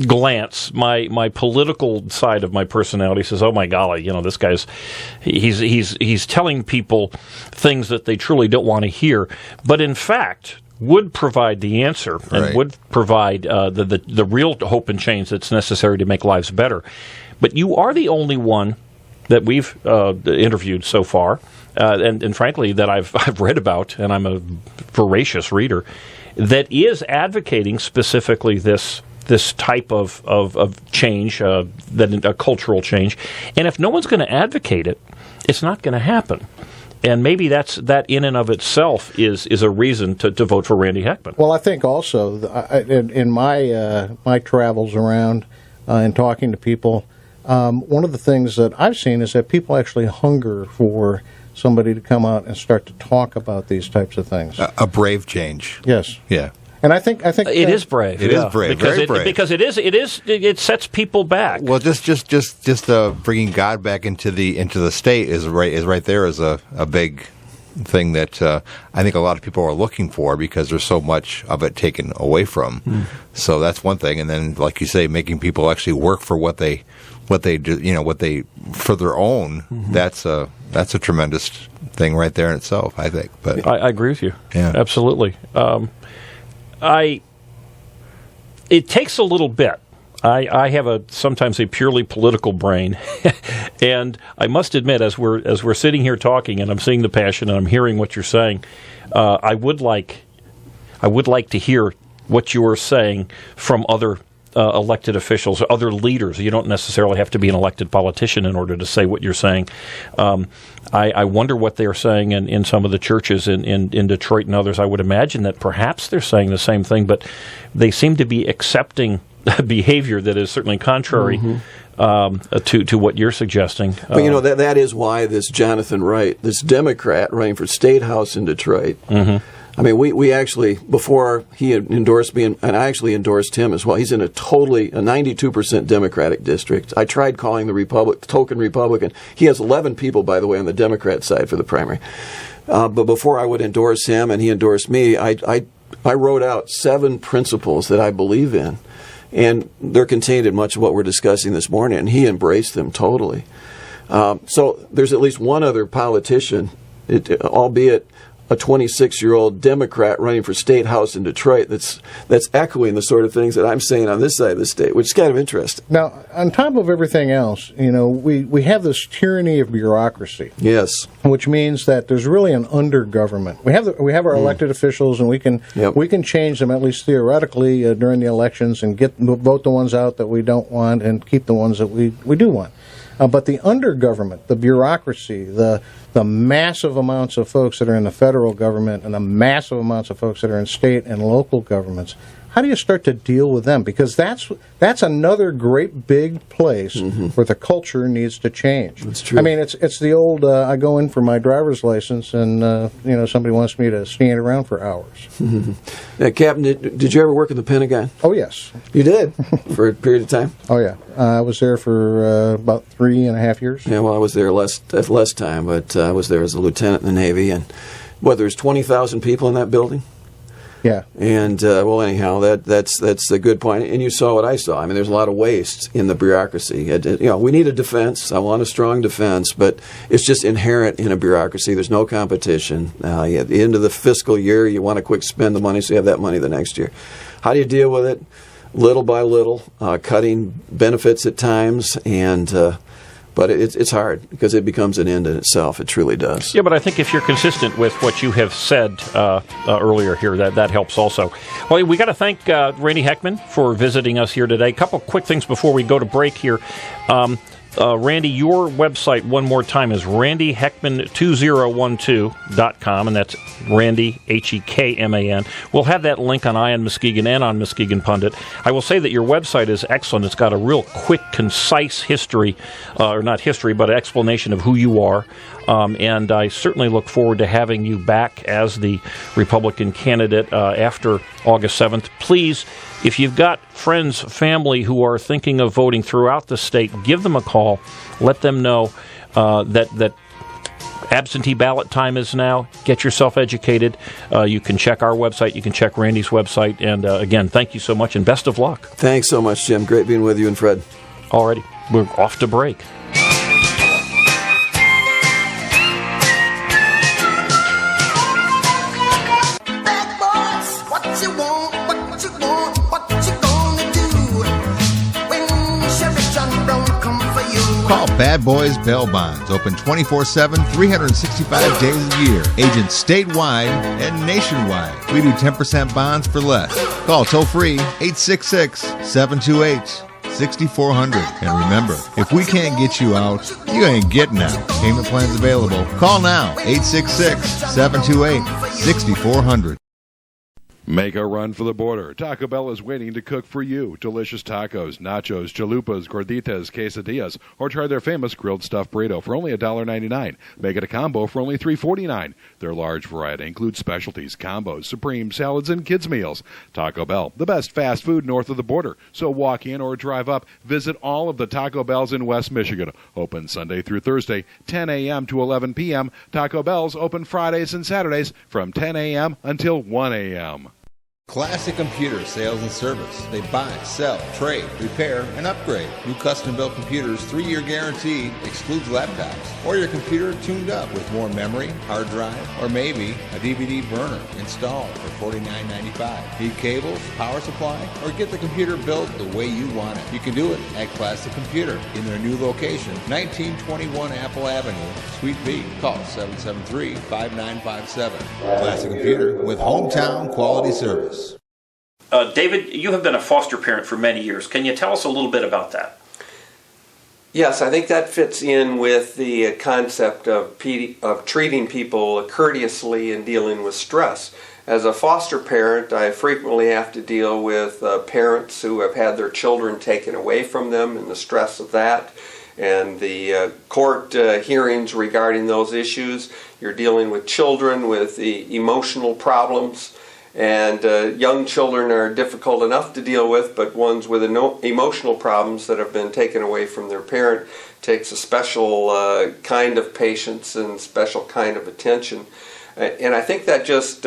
glance, my political side of my personality says, "Oh my golly, this guy's he's telling people things that they truly don't want to hear," but in fact would provide the answer and would provide the real hope and change that's necessary to make lives better. But you are the only one that we've interviewed so far, and frankly that I've read about, and I'm a voracious reader, that is advocating specifically this type of change, a cultural change. And if no one's going to advocate it, it's not going to happen. And maybe that in and of itself is a reason to vote for Randy Heckman. Well, I think also in my travels around and talking to people, one of the things that I've seen is that people actually hunger for somebody to come out and start to talk about these types of things. A brave change. Yes. Yeah. And I think it is brave. It is brave, very brave. Because it sets people back. Well, just bringing God back into the state is right there as a big thing that I think a lot of people are looking for because there's so much of it taken away from. So that's one thing, and then like you say, making people actually work for what they do, for their own. That's a tremendous thing right there in itself, I think. But I agree with you. Yeah, absolutely. It takes a little bit. I have sometimes a purely political brain, and I must admit, as we're sitting here talking, and I'm seeing the passion, and I'm hearing what you're saying, I would like to hear what you are saying from other elected officials, other leaders. You don't necessarily have to be an elected politician in order to say what you're saying. I wonder what they're saying in some of the churches in Detroit and others. I would imagine that perhaps they're saying the same thing, but they seem to be accepting behavior that is certainly contrary to what you're suggesting. But that is why this Jonathan Wright, this Democrat running for State House in Detroit, I mean, we actually, before he had endorsed me, and I actually endorsed him as well, he's in a 92% Democratic district. I tried calling the token Republican. He has 11 people, by the way, on the Democrat side for the primary. But before I would endorse him and he endorsed me, I wrote out 7 principles that I believe in. And they're contained in much of what we're discussing this morning, and he embraced them totally. So there's at least one other politician, albeit a 26-year-old Democrat running for State House in Detroit, that's echoing the sort of things that I'm saying on this side of the state, which is kind of interesting. Now, on top of everything else, we have this tyranny of bureaucracy. Yes. Which means that there's really an under-government. We have our elected officials, and we can change them, at least theoretically, during the elections and vote the ones out that we don't want and keep the ones that we do want. But the under-government, the bureaucracy, the massive amounts of folks that are in the federal government and the massive amounts of folks that are in state and local governments, how do you start to deal with them? Because that's another great big place where the culture needs to change. That's true. I mean, it's the old, I go in for my driver's license and, somebody wants me to stand around for hours. Now, Captain, did you ever work in the Pentagon? Oh, yes. You did? For a period of time? Oh, yeah. I was there for about 3.5 years. Yeah, well, I was there less time, but I was there as a lieutenant in the Navy. And, there's 20,000 people in that building? Yeah. And, anyhow, that's a good point. And you saw what I saw. I mean, there's a lot of waste in the bureaucracy. We need a defense. I want a strong defense, but it's just inherent in a bureaucracy. There's no competition. At the end of the fiscal year, you want to quick spend the money so you have that money the next year. How do you deal with it? Little by little, cutting benefits at times, but it's hard because it becomes an end in itself. It truly does. Yeah, but I think if you're consistent with what you have said earlier here, that helps also. Well, we got to thank Randy Heckman for visiting us here today. A couple quick things before we go to break here. Randy, your website one more time is randyheckman2012.com, and that's Randy, Heckman. We'll have that link on Eye on Muskegon and on Muskegon Pundit. I will say that your website is excellent. It's got a real quick, concise history, or not history, but explanation of who you are. And I certainly look forward to having you back as the Republican candidate after August 7th. Please, if you've got friends, family who are thinking of voting throughout the state, give them a call. Let them know that absentee ballot time is now. Get yourself educated. You can check our website. You can check Randy's website. And again, thank you so much and best of luck. Thanks so much, Jim. Great being with you and Fred. Alrighty, we're off to break. Call Bad Boys Bail Bonds. Open 24/7, 365 days a year. Agents statewide and nationwide. We do 10% bonds for less. Call toll free 866-728-66 6400. And remember, if we can't get you out, you ain't getting out. Payment plans available. Call now, 866-728-6400. Make a run for the border. Taco Bell is waiting to cook for you. Delicious tacos, nachos, chalupas, gorditas, quesadillas, or try their famous grilled stuffed burrito for only $1.99. Make it a combo for only $3.49. Their large variety includes specialties, combos, supreme, salads, and kids' meals. Taco Bell, the best fast food north of the border. So walk in or drive up. Visit all of the Taco Bells in West Michigan. Open Sunday through Thursday, 10 a.m. to 11 p.m. Taco Bell's open Fridays and Saturdays from 10 a.m. until 1 a.m. Classic Computer Sales and Service. They buy, sell, trade, repair, and upgrade. New custom-built computers, 3-year guarantee, excludes laptops, or your computer tuned up with more memory, hard drive, or maybe a DVD burner installed for $49.95. Need cables, power supply, or get the computer built the way you want it? You can do it at Classic Computer in their new location, 1921 Apple Avenue, Suite B. Call 773-5957. Classic Computer with hometown quality service. David, you have been a foster parent for many years. Can you tell us a little bit about that? Yes, I think that fits in with the concept of treating people courteously and dealing with stress. As a foster parent, I frequently have to deal with parents who have had their children taken away from them and the stress of that, and the court hearings regarding those issues. You're dealing with children with the emotional problems. And young children are difficult enough to deal with, but ones with emotional problems that have been taken away from their parent takes a special kind of patience and special kind of attention. And I think that just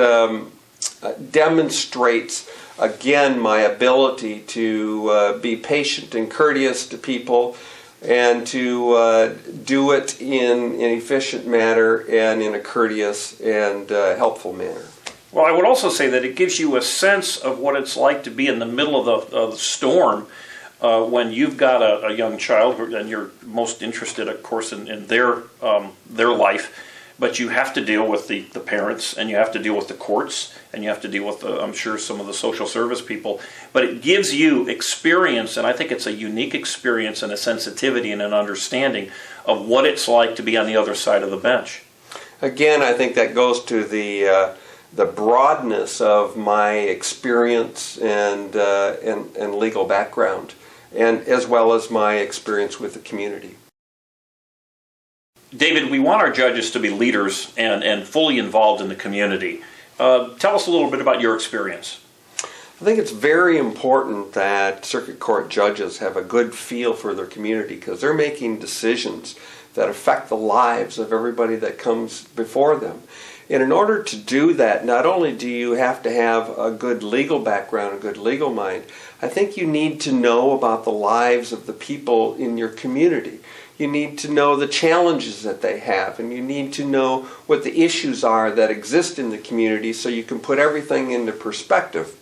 demonstrates, again, my ability to be patient and courteous to people and to do it in an efficient manner and in a courteous and helpful manner. Well, I would also say that it gives you a sense of what it's like to be in the middle of the storm when you've got a young child, and you're most interested, of course, in their life. But you have to deal with the parents, and you have to deal with the courts, and you have to deal with, I'm sure, some of the social service people. But it gives you experience, and I think it's a unique experience and a sensitivity and an understanding of what it's like to be on the other side of the bench. Again, I think that goes to the broadness of my experience and legal background, and as well as my experience with the community. David, we want our judges to be leaders and fully involved in the community. Tell us a little bit about your experience. I think it's very important that circuit court judges have a good feel for their community, because they're making decisions that affect the lives of everybody that comes before them. And in order to do that, not only do you have to have a good legal background, a good legal mind, I think you need to know about the lives of the people in your community. You need to know the challenges that they have, and you need to know what the issues are that exist in the community so you can put everything into perspective.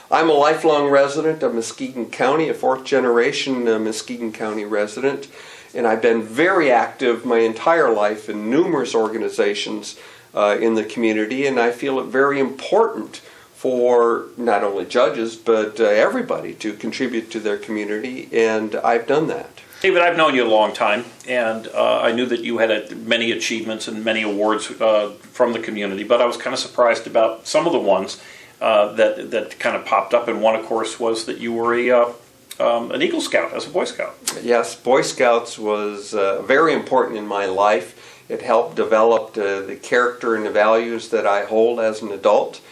I'm a lifelong resident of Muskegon County, a fourth-generation Muskegon County resident, and I've been very active my entire life in numerous organizations in the community, and I feel it very important for not only judges but everybody to contribute to their community, and I've done that. David, I've known you a long time, and I knew that you had many achievements and many awards from the community, but I was kind of surprised about some of the ones that kind of popped up, and one, of course, was that you were an Eagle Scout as a Boy Scout. Yes, Boy Scouts was very important in my life. It helped develop the character and the values that I hold as an adult.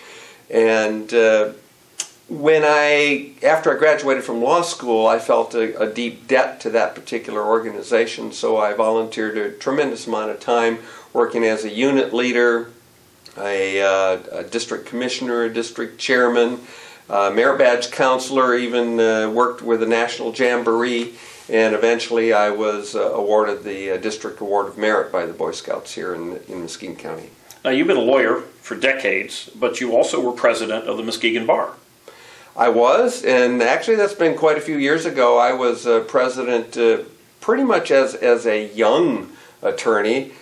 And after I graduated from law school, I felt a deep debt to that particular organization, so I volunteered a tremendous amount of time working as a unit leader, a district commissioner, a district chairman, merit badge counselor, even worked with the National Jamboree. And eventually I was awarded the District Award of Merit by the Boy Scouts here in Muskegon County. Now, you've been a lawyer for decades, but you also were president of the Muskegon Bar. I was, and actually that's been quite a few years ago. I was president pretty much as a young attorney.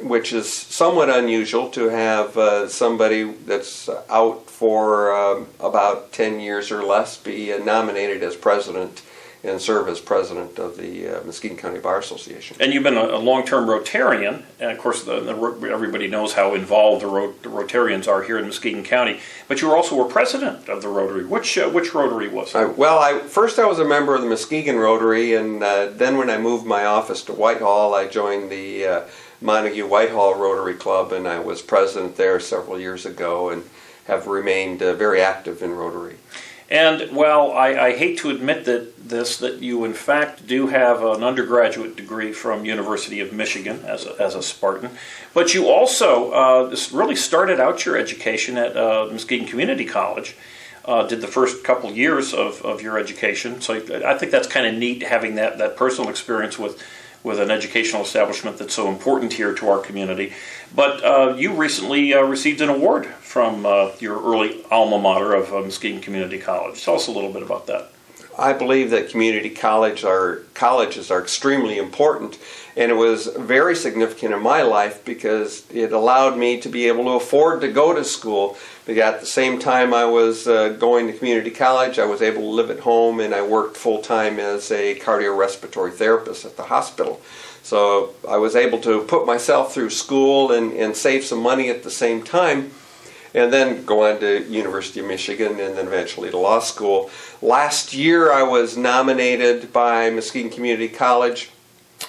which is somewhat unusual to have somebody that's out for about 10 years or less be nominated as president and serve as president of the Muskegon County Bar Association. And you've been a long-term Rotarian, and of course everybody knows how involved the Rotarians are here in Muskegon County, but you were also a president of the Rotary. Which Rotary was it? First I was a member of the Muskegon Rotary, and then when I moved my office to Whitehall, I joined the Montague Whitehall Rotary Club, and I was president there several years ago and have remained very active in Rotary. And, well, I hate to admit that you in fact do have an undergraduate degree from University of Michigan as a Spartan, but you also really started out your education at Muskegon Community College, did the first couple years of your education, so I think that's kind of neat having that personal experience with an educational establishment that's so important here to our community. But you recently received an award from your early alma mater of Muskegon Community College. Tell us a little bit about that. I believe that community colleges are extremely important, and it was very significant in my life because it allowed me to be able to afford to go to school. But at the same time I was going to community college, I was able to live at home, and I worked full-time as a cardiorespiratory therapist at the hospital. So I was able to put myself through school and save some money at the same time, and then go on to University of Michigan and then eventually to law school. Last year I was nominated by Muskegon Community College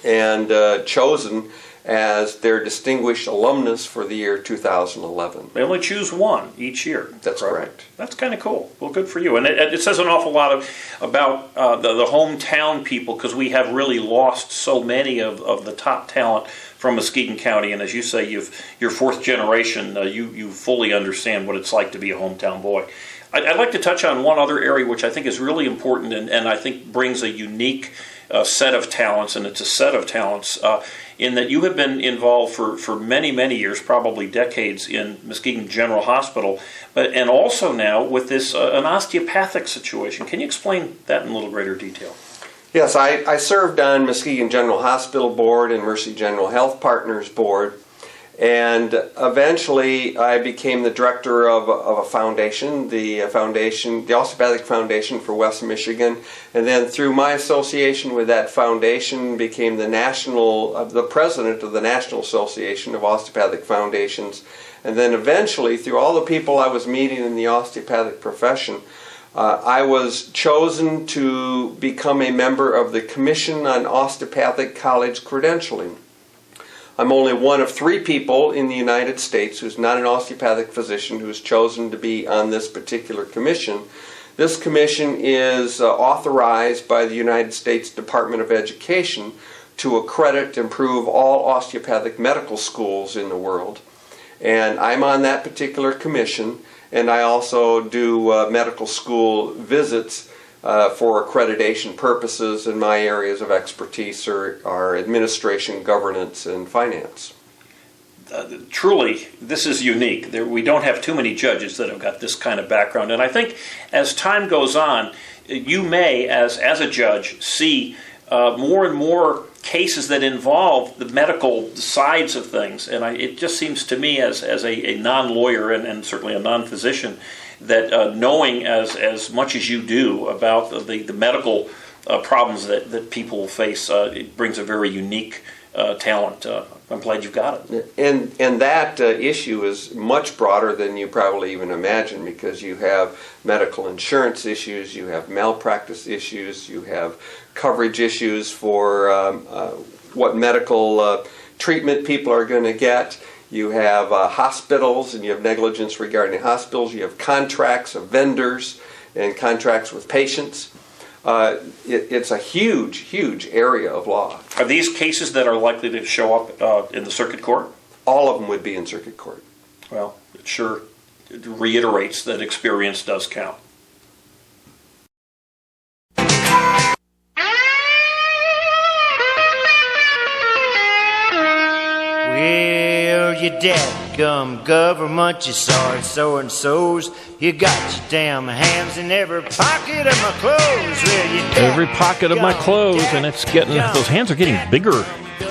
and chosen as their distinguished alumnus for the year 2011. They only choose one each year. That's correct. That's kind of cool. Well, good for you. And it says an awful lot about the hometown people, because we have really lost so many of the top talent from Muskegon County. And as you say, you're fourth generation. You fully understand what it's like to be a hometown boy. I'd like to touch on one other area which I think is really important and I think brings a unique set of talents, and it's a set of talents in that you have been involved for many, many years, probably decades, in Muskegon General Hospital, and also now with this an osteopathic situation. Can you explain that in a little greater detail? Yes, I served on Muskegon General Hospital Board and Mercy General Health Partners Board, and eventually I became the director of a foundation, the Osteopathic Foundation for West Michigan, and then through my association with that foundation became the president of the National Association of Osteopathic Foundations, and then eventually through all the people I was meeting in the osteopathic profession, I was chosen to become a member of the Commission on Osteopathic College Credentialing. I'm only one of 3 people in the United States who's not an osteopathic physician who's chosen to be on this particular commission. This commission is authorized by the United States Department of Education to accredit and improve all osteopathic medical schools in the world. And I'm on that particular commission, and I also do medical school visits for accreditation purposes, and my areas of expertise are administration, governance, and finance. Truly, this is unique. We don't have too many judges that have got this kind of background, and I think as time goes on, you may, as a judge, see more and more cases that involve the medical sides of things, and it just seems to me as a non-lawyer and certainly a non-physician that knowing as much as you do about the medical problems that people face, it brings a very unique talent. I'm glad you've got it. And that issue is much broader than you probably even imagine, because you have medical insurance issues, you have malpractice issues, you have coverage issues for what medical treatment people are going to get. You have hospitals, and you have negligence regarding hospitals. You have contracts of vendors and contracts with patients. It's a huge, huge area of law. Are these cases that are likely to show up in the circuit court? All of them would be in circuit court. Well, it sure reiterates that experience does count. Well, you dadgum government, you sorry so-and-sos. You got your damn hands in every pocket of my clothes. Well, you every pocket of my clothes, and it's getting, those hands are getting bigger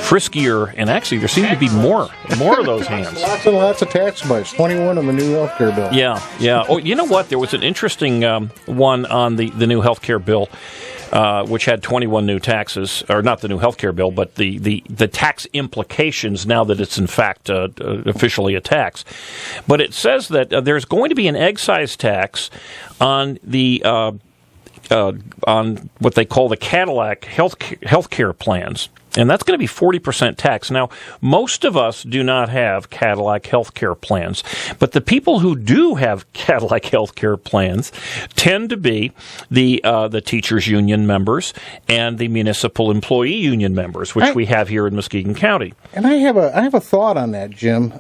friskier, and actually there seem to be more of those hands. Lots and lots of tax bites. 21 on the new health care bill. Yeah. Oh, you know what? There was an interesting one on the new health care bill, which had 21 new taxes, or not the new health care bill, but the tax implications now that it's in fact officially a tax. But it says that there's going to be an excise tax on the on what they call the Cadillac health care plans. And that's going to be 40% tax. Now, most of us do not have Cadillac health care plans, but the people who do have Cadillac health care plans tend to be the teachers union members and the municipal employee union members, which we have here in Muskegon County. And I have a thought on that, Jim.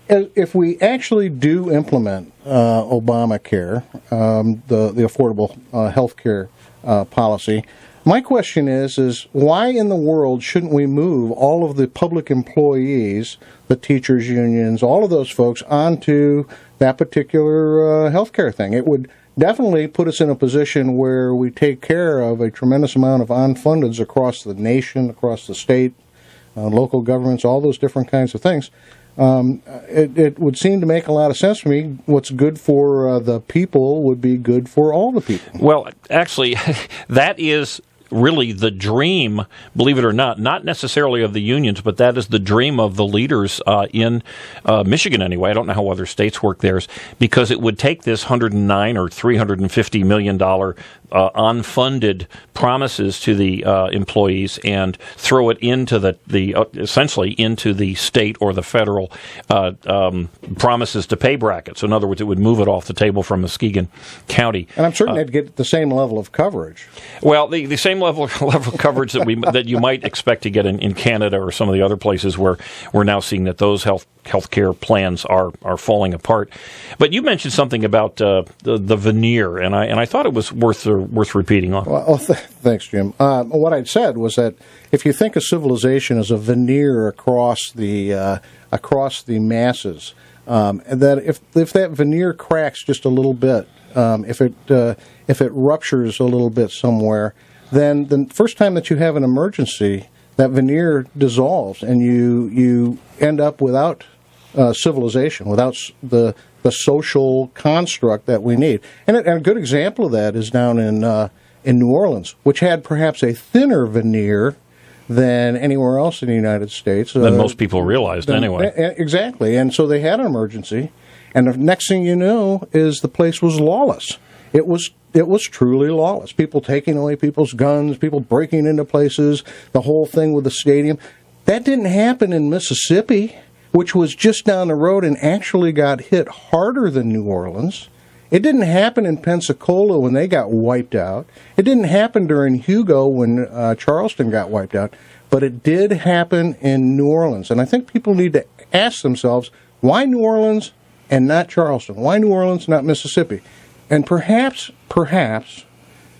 If we actually do implement Obamacare, the affordable health care policy, my question is why in the world shouldn't we move all of the public employees, the teachers unions, all of those folks onto that particular healthcare thing? It would definitely put us in a position where we take care of a tremendous amount of unfundeds across the nation, across the state, local governments, all those different kinds of things. It would seem to make a lot of sense to me. What's good for the people would be good for all the people. Well, actually, that is really the dream, believe it or not necessarily of the unions, but that is the dream of the leaders in Michigan anyway. I don't know how other states work theirs, because it would take this $109 or $350 million unfunded promises to the employees and throw it into the essentially into the state or the federal promises to pay bracket. So in other words, it would move it off the table from Muskegon County. And I'm certain they'd get the same level of coverage. Well, the same level of coverage that you might expect to get in Canada or some of the other places where we're now seeing that those healthcare plans are falling apart. But you mentioned something about the veneer, and I thought it was worth repeating. Well, thanks, Jim. What I'd said was that if you think of civilization as a veneer across the masses, and that if that veneer cracks just a little bit, if it ruptures a little bit somewhere, then the first time that you have an emergency, that veneer dissolves, and you end up without civilization, without the social construct that we need. And a good example of that is down in New Orleans, which had perhaps a thinner veneer than anywhere else in the United States. Than most people realized, anyway. Exactly. And so they had an emergency, and the next thing you know is the place was lawless. It was truly lawless. People taking away people's guns, people breaking into places, the whole thing with the stadium. That didn't happen in Mississippi, which was just down the road and actually got hit harder than New Orleans. It didn't happen in Pensacola when they got wiped out. It didn't happen during Hugo when Charleston got wiped out. But it did happen in New Orleans. And I think people need to ask themselves, why New Orleans and not Charleston? Why New Orleans, not Mississippi? And perhaps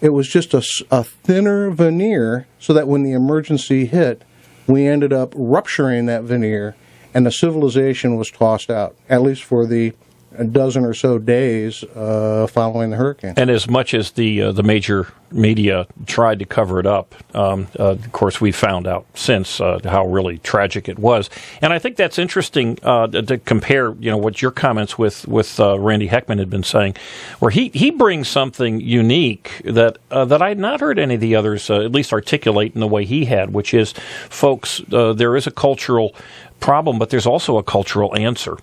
it was just a thinner veneer so that when the emergency hit, we ended up rupturing that veneer and the civilization was tossed out, at least for the a dozen or so days following the hurricane. And as much as the major media tried to cover it up, of course, we found out since how really tragic it was. And I think that's interesting to compare, what your comments with Randy Heckman had been saying, where he brings something unique that I had not heard any of the others at least articulate in the way he had, which is, folks, there is a cultural problem, but there's also a cultural answer.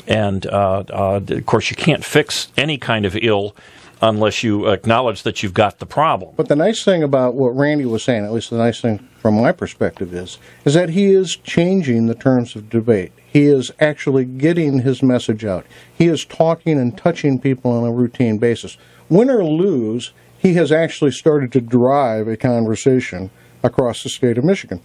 And, of course, you can't fix any kind of ill unless you acknowledge that you've got the problem. But the nice thing about what Randy was saying, at least the nice thing from my perspective is that he is changing the terms of debate. He is actually getting his message out. He is talking and touching people on a routine basis. Win or lose, he has actually started to drive a conversation across the state of Michigan,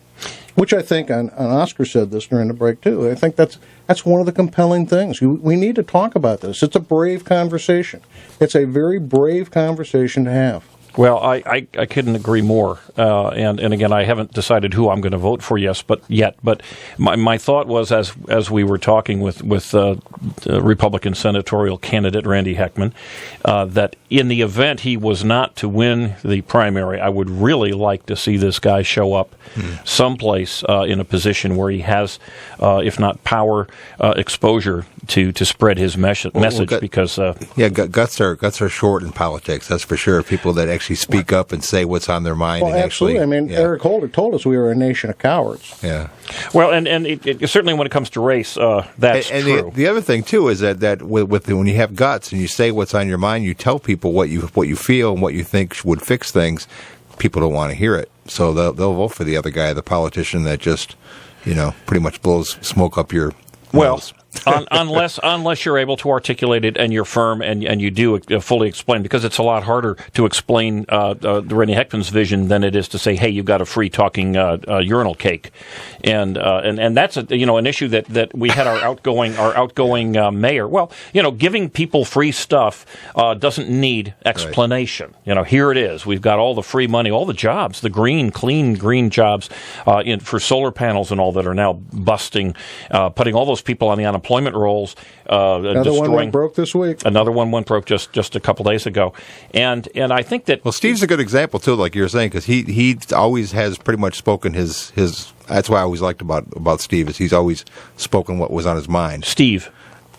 which I think, and Oscar said this during the break too, I think that's one of the compelling things. We need to talk about this. It's a brave conversation. It's a very brave conversation to have. Well, I couldn't agree more. And again, I haven't decided who I'm going to vote for yet. But my thought was, as we were talking with Republican senatorial candidate Randy Heckman, that in the event he was not to win the primary, I would really like to see this guy show up someplace in a position where he has, if not power, exposure to spread his message. Because guts are short in politics. That's for sure. People that actually speak up and say what's on their mind. Well, and absolutely. Actually, I mean, Eric Holder told us we were a nation of cowards. Yeah. Well, and it, certainly when it comes to race, that's true. The other thing too is that when you have guts and you say what's on your mind, you tell people what you feel and what you think would fix things. People don't want to hear it, so they'll vote for the other guy, the politician that just pretty much blows smoke up your nose. Unless you're able to articulate it and you're firm and you do fully explain, because it's a lot harder to explain Randy Heckman's vision than it is to say, hey, you've got a free talking urinal cake, and that's an issue that we had our outgoing mayor. Well, giving people free stuff doesn't need explanation. Right. Here it is. We've got all the free money, all the jobs, the clean green jobs for solar panels and all that are now busting, putting all those people on the unemployment rolls. Another one went broke this week. Another one went broke just a couple days ago, and I think that Steve's a good example too, like you're saying, because he always has pretty much spoken his. That's why I always liked about Steve is he's always spoken what was on his mind. Steve.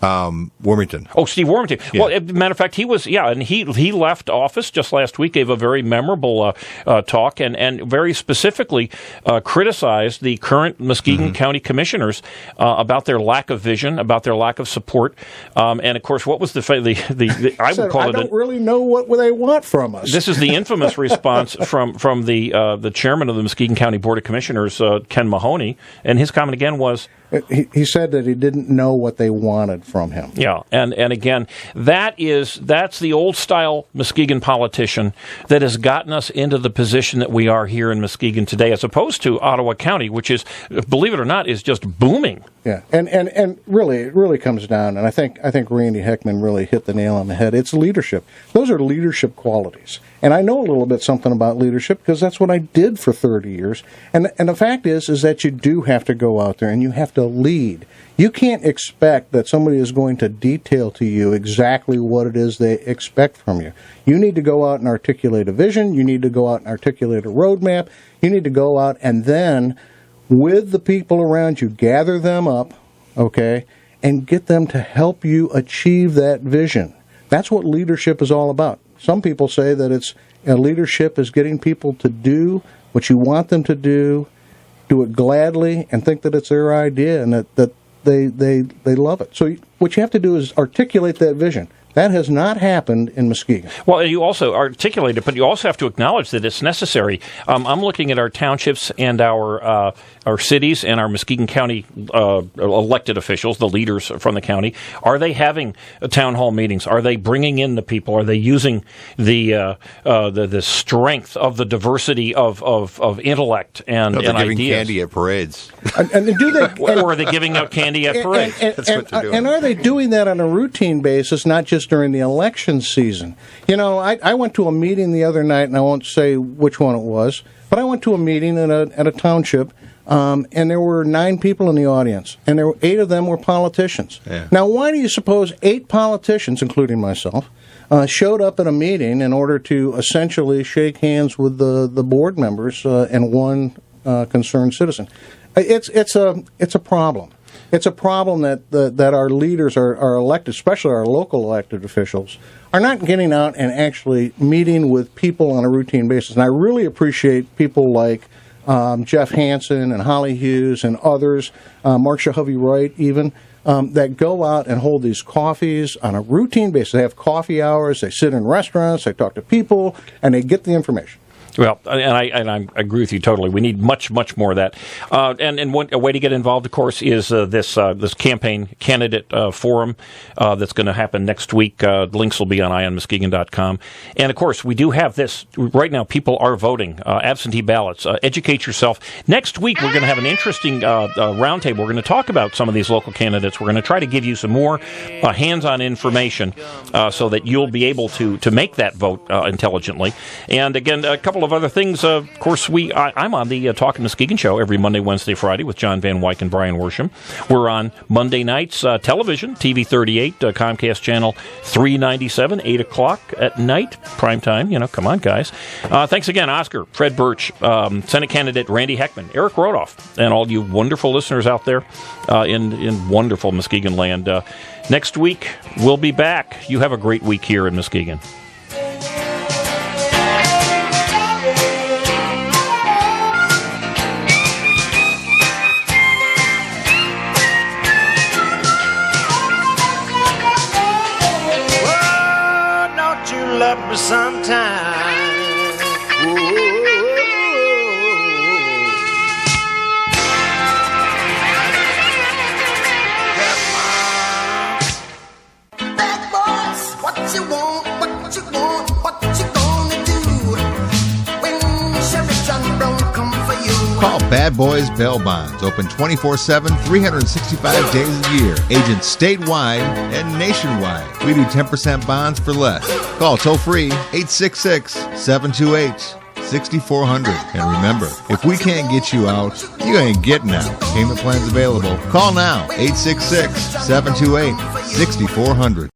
Wormington. Oh, Steve Wormington. Yeah. Well, matter of fact, he left office just last week, gave a very memorable talk, and very specifically criticized the current Muskegon County commissioners about their lack of vision, about their lack of support, and of course, what was I don't really know what they want from us. This is the infamous response from the chairman of the Muskegon County Board of Commissioners, Ken Mahoney, and his comment again was. He said that he didn't know what they wanted from him. Yeah, and again, that's the old-style Muskegon politician that has gotten us into the position that we are here in Muskegon today, as opposed to Ottawa County, which is, believe it or not, is just booming. Yeah, and really, it really comes down, and I think Randy Heckman really hit the nail on the head. It's leadership. Those are leadership qualities. And I know a little bit something about leadership because that's what I did for 30 years. And the fact is that you do have to go out there and you have to lead. You can't expect that somebody is going to detail to you exactly what it is they expect from you. You need to go out and articulate a vision. You need to go out and articulate a roadmap. You need to go out and then, with the people around you, gather them up, okay, and get them to help you achieve that vision. That's what leadership is all about. Some people say that leadership is getting people to do what you want them to do it gladly, and think that it's their idea and that they love it. So what you have to do is articulate that vision. That has not happened in Muskegon. Well, you also articulate it, but you also have to acknowledge that it's necessary. I'm looking at our townships and our cities and our Muskegon County elected officials, the leaders from the county. Are they having town hall meetings? Are they bringing in the people? Are they using the strength of the diversity of intellect and they're giving ideas? Candy at parades. And do they? Or are they giving out candy at parades? That's what they're doing. And are they doing that on a routine basis, not just during the election season? I went to a meeting the other night, and I won't say which one it was, but I went to a meeting at a township, and there were 9 people in the audience, and 8 of them were politicians. Yeah. Now, why do you suppose 8 politicians, including myself, showed up at a meeting in order to essentially shake hands with the board members and one concerned citizen? It's a problem. It's a problem that our leaders are elected, especially our local elected officials, are not getting out and actually meeting with people on a routine basis. And I really appreciate people like Jeff Hansen and Holly Hughes and others, Mark Shahovey-Wright even, that go out and hold these coffees on a routine basis. They have coffee hours, they sit in restaurants, they talk to people, and they get the information. Well, and I agree with you totally. We need much more of that. And a way to get involved, of course, is this campaign candidate forum that's going to happen next week. The links will be on ionmuskegon.com. And, of course, we do have this. Right now, people are voting. Absentee ballots. Educate yourself. Next week, we're going to have an interesting roundtable. We're going to talk about some of these local candidates. We're going to try to give you some more hands-on information so that you'll be able to make that vote intelligently. And, again, a couple of other things. Of course, I'm on the Talkin' Muskegon show every Monday, Wednesday, Friday with John Van Wyck and Brian Worsham. We're on Monday nights television, TV 38, Comcast channel 397, 8 o'clock at night, prime time. Come on, guys. Thanks again, Oscar, Fred Birch, Senate candidate Randy Heckman, Eric Rodoff, and all you wonderful listeners out there in wonderful Muskegon land. Next week, we'll be back. You have a great week here in Muskegon. Love me sometime. Bad boys, what you want, what you want, what you gonna do when Sheriff John Brown come for you? Call Bad Boys Bail Bonds. Open 24/7, 365 days a year. Agents statewide and nationwide. We do 10% bonds for less. Call toll free 866-728-6400. And remember, if we can't get you out, you ain't getting out. Payment plans available. Call now 866-728-6400.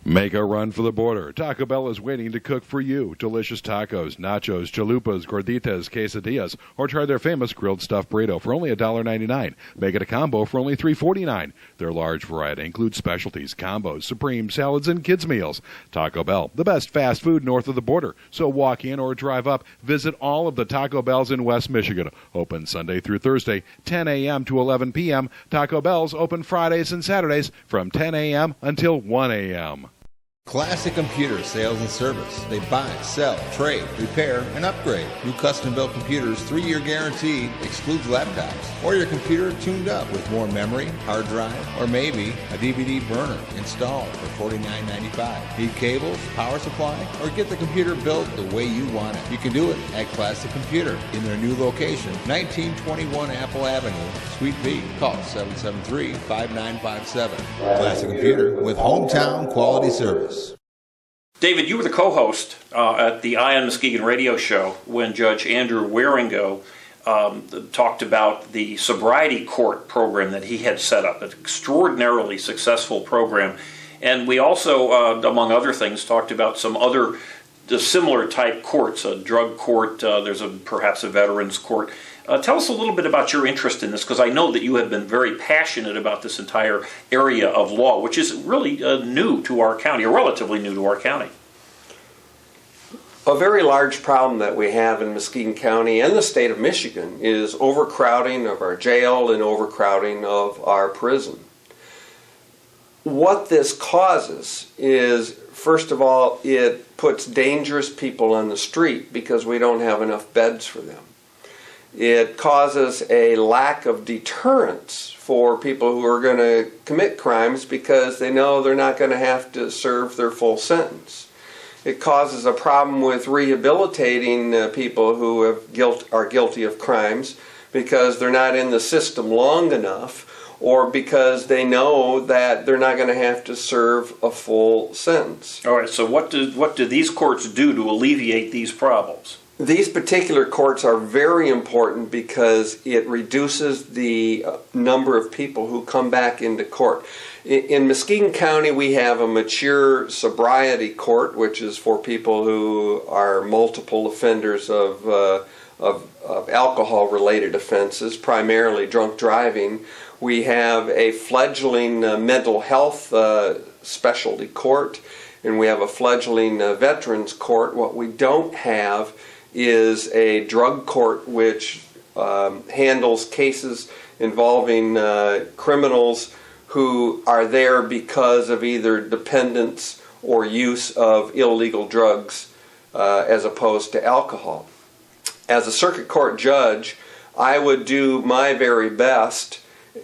Make a run for the border. Taco Bell is waiting to cook for you. Delicious tacos, nachos, chalupas, gorditas, quesadillas, or try their famous grilled stuffed burrito for only $1.99. Make it a combo for only $3.49. Their large variety includes specialties, combos, supreme, salads, and kids' meals. Taco Bell, the best fast food north of the border. So walk in or drive up. Visit all of the Taco Bells in West Michigan. Open Sunday through Thursday, 10 a.m. to 11 p.m. Taco Bell's open Fridays and Saturdays from 10 a.m. until 1 a.m. Classic Computer Sales and Service. They buy, sell, trade, repair, and upgrade. New custom-built computers, 3-year guarantee, excludes laptops. Or your computer tuned up with more memory, hard drive, or maybe a DVD burner installed for $49.95. Need cables, power supply, or get the computer built the way you want it. You can do it at Classic Computer in their new location, 1921 Apple Avenue, Suite B. Call 773-5957. Classic Computer with hometown quality service. David, you were the co-host at the Ion Muskegon radio show when Judge Andrew Waringo talked about the sobriety court program that he had set up, an extraordinarily successful program. And we also, among other things, talked about some other similar type courts, a drug court, there's perhaps a veterans court. Tell us a little bit about your interest in this, because I know that you have been very passionate about this entire area of law, which is really new to our county, or relatively new to our county. A very large problem that we have in Muskegon County and the state of Michigan is overcrowding of our jail and overcrowding of our prison. What this causes is, first of all, it puts dangerous people on the street because we don't have enough beds for them. It causes a lack of deterrence for people who are going to commit crimes because they know they're not going to have to serve their full sentence. It causes a problem with rehabilitating people who are guilty of crimes because they're not in the system long enough, or because they know that they're not going to have to serve a full sentence. All right, so what do these courts do to alleviate these problems? These particular courts are very important because it reduces the number of people who come back into court. In Muskegon County, we have a mature sobriety court, which is for people who are multiple offenders of alcohol-related offenses, primarily drunk driving. We have a fledgling mental health specialty court, and we have a fledgling veterans court. What we don't have is a drug court which handles cases involving criminals who are there because of either dependence or use of illegal drugs as opposed to alcohol. As a circuit court judge, I would do my very best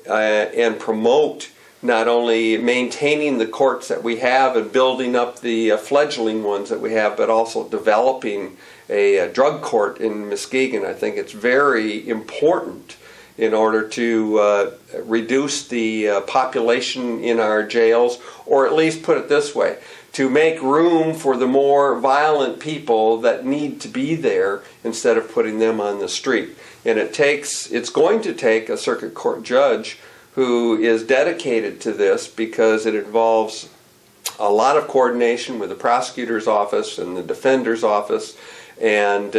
and promote not only maintaining the courts that we have and building up the fledgling ones that we have, but also developing a drug court in Muskegon. I think it's very important in order to reduce the population in our jails, or at least put it this way, to make room for the more violent people that need to be there instead of putting them on the street. And it's going to take a circuit court judge who is dedicated to this, because it involves a lot of coordination with the prosecutor's office and the defender's office, and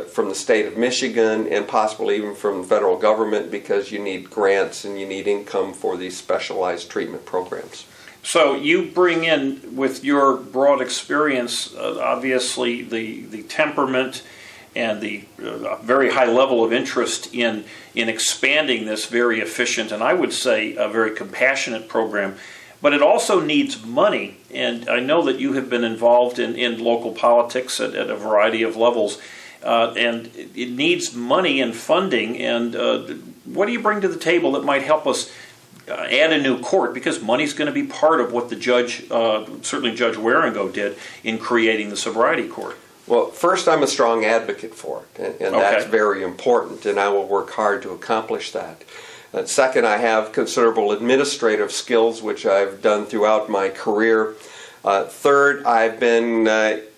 from the state of Michigan, and possibly even from the federal government, because you need grants and you need income for these specialized treatment programs. So you bring in, with your broad experience, obviously the temperament and the very high level of interest in expanding this very efficient, and I would say a very compassionate program. But it also needs money, and I know that you have been involved in local politics at a variety of levels, and it needs money and funding. And what do you bring to the table that might help us add a new court? Because money's going to be part of what the judge, certainly Judge Waringo, did in creating the sobriety court. Well, first, I'm a strong advocate for it, and that's very important, and I will work hard to accomplish that. Second, I have considerable administrative skills, which I've done throughout my career. Third, I've been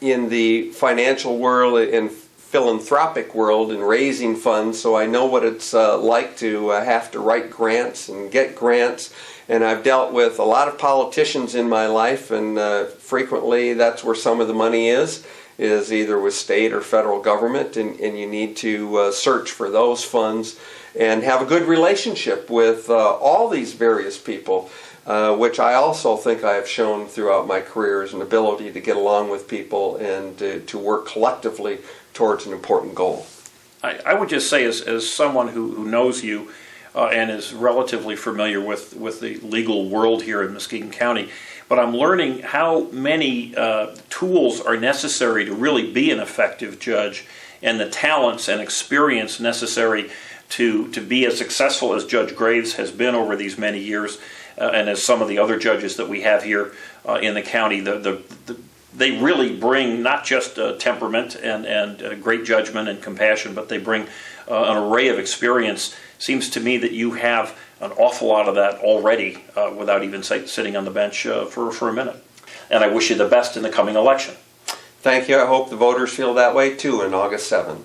in the financial world and philanthropic world and raising funds, so I know what it's like to have to write grants and get grants. And I've dealt with a lot of politicians in my life, and frequently that's where some of the money is either with state or federal government, and you need to search for those funds and have a good relationship with all these various people, which I also think I have shown throughout my career as an ability to get along with people and to work collectively towards an important goal. I would just say, as someone who knows you and is relatively familiar with the legal world here in Muskegon County, but I'm learning how many tools are necessary to really be an effective judge, and the talents and experience necessary to be as successful as Judge Graves has been over these many years, and as some of the other judges that we have here in the county. They really bring not just temperament and great judgment and compassion, but they bring an array of experience. Seems to me that you have an awful lot of that already without even sitting on the bench for a minute. And I wish you the best in the coming election. Thank you. I hope the voters feel that way too on August 7th.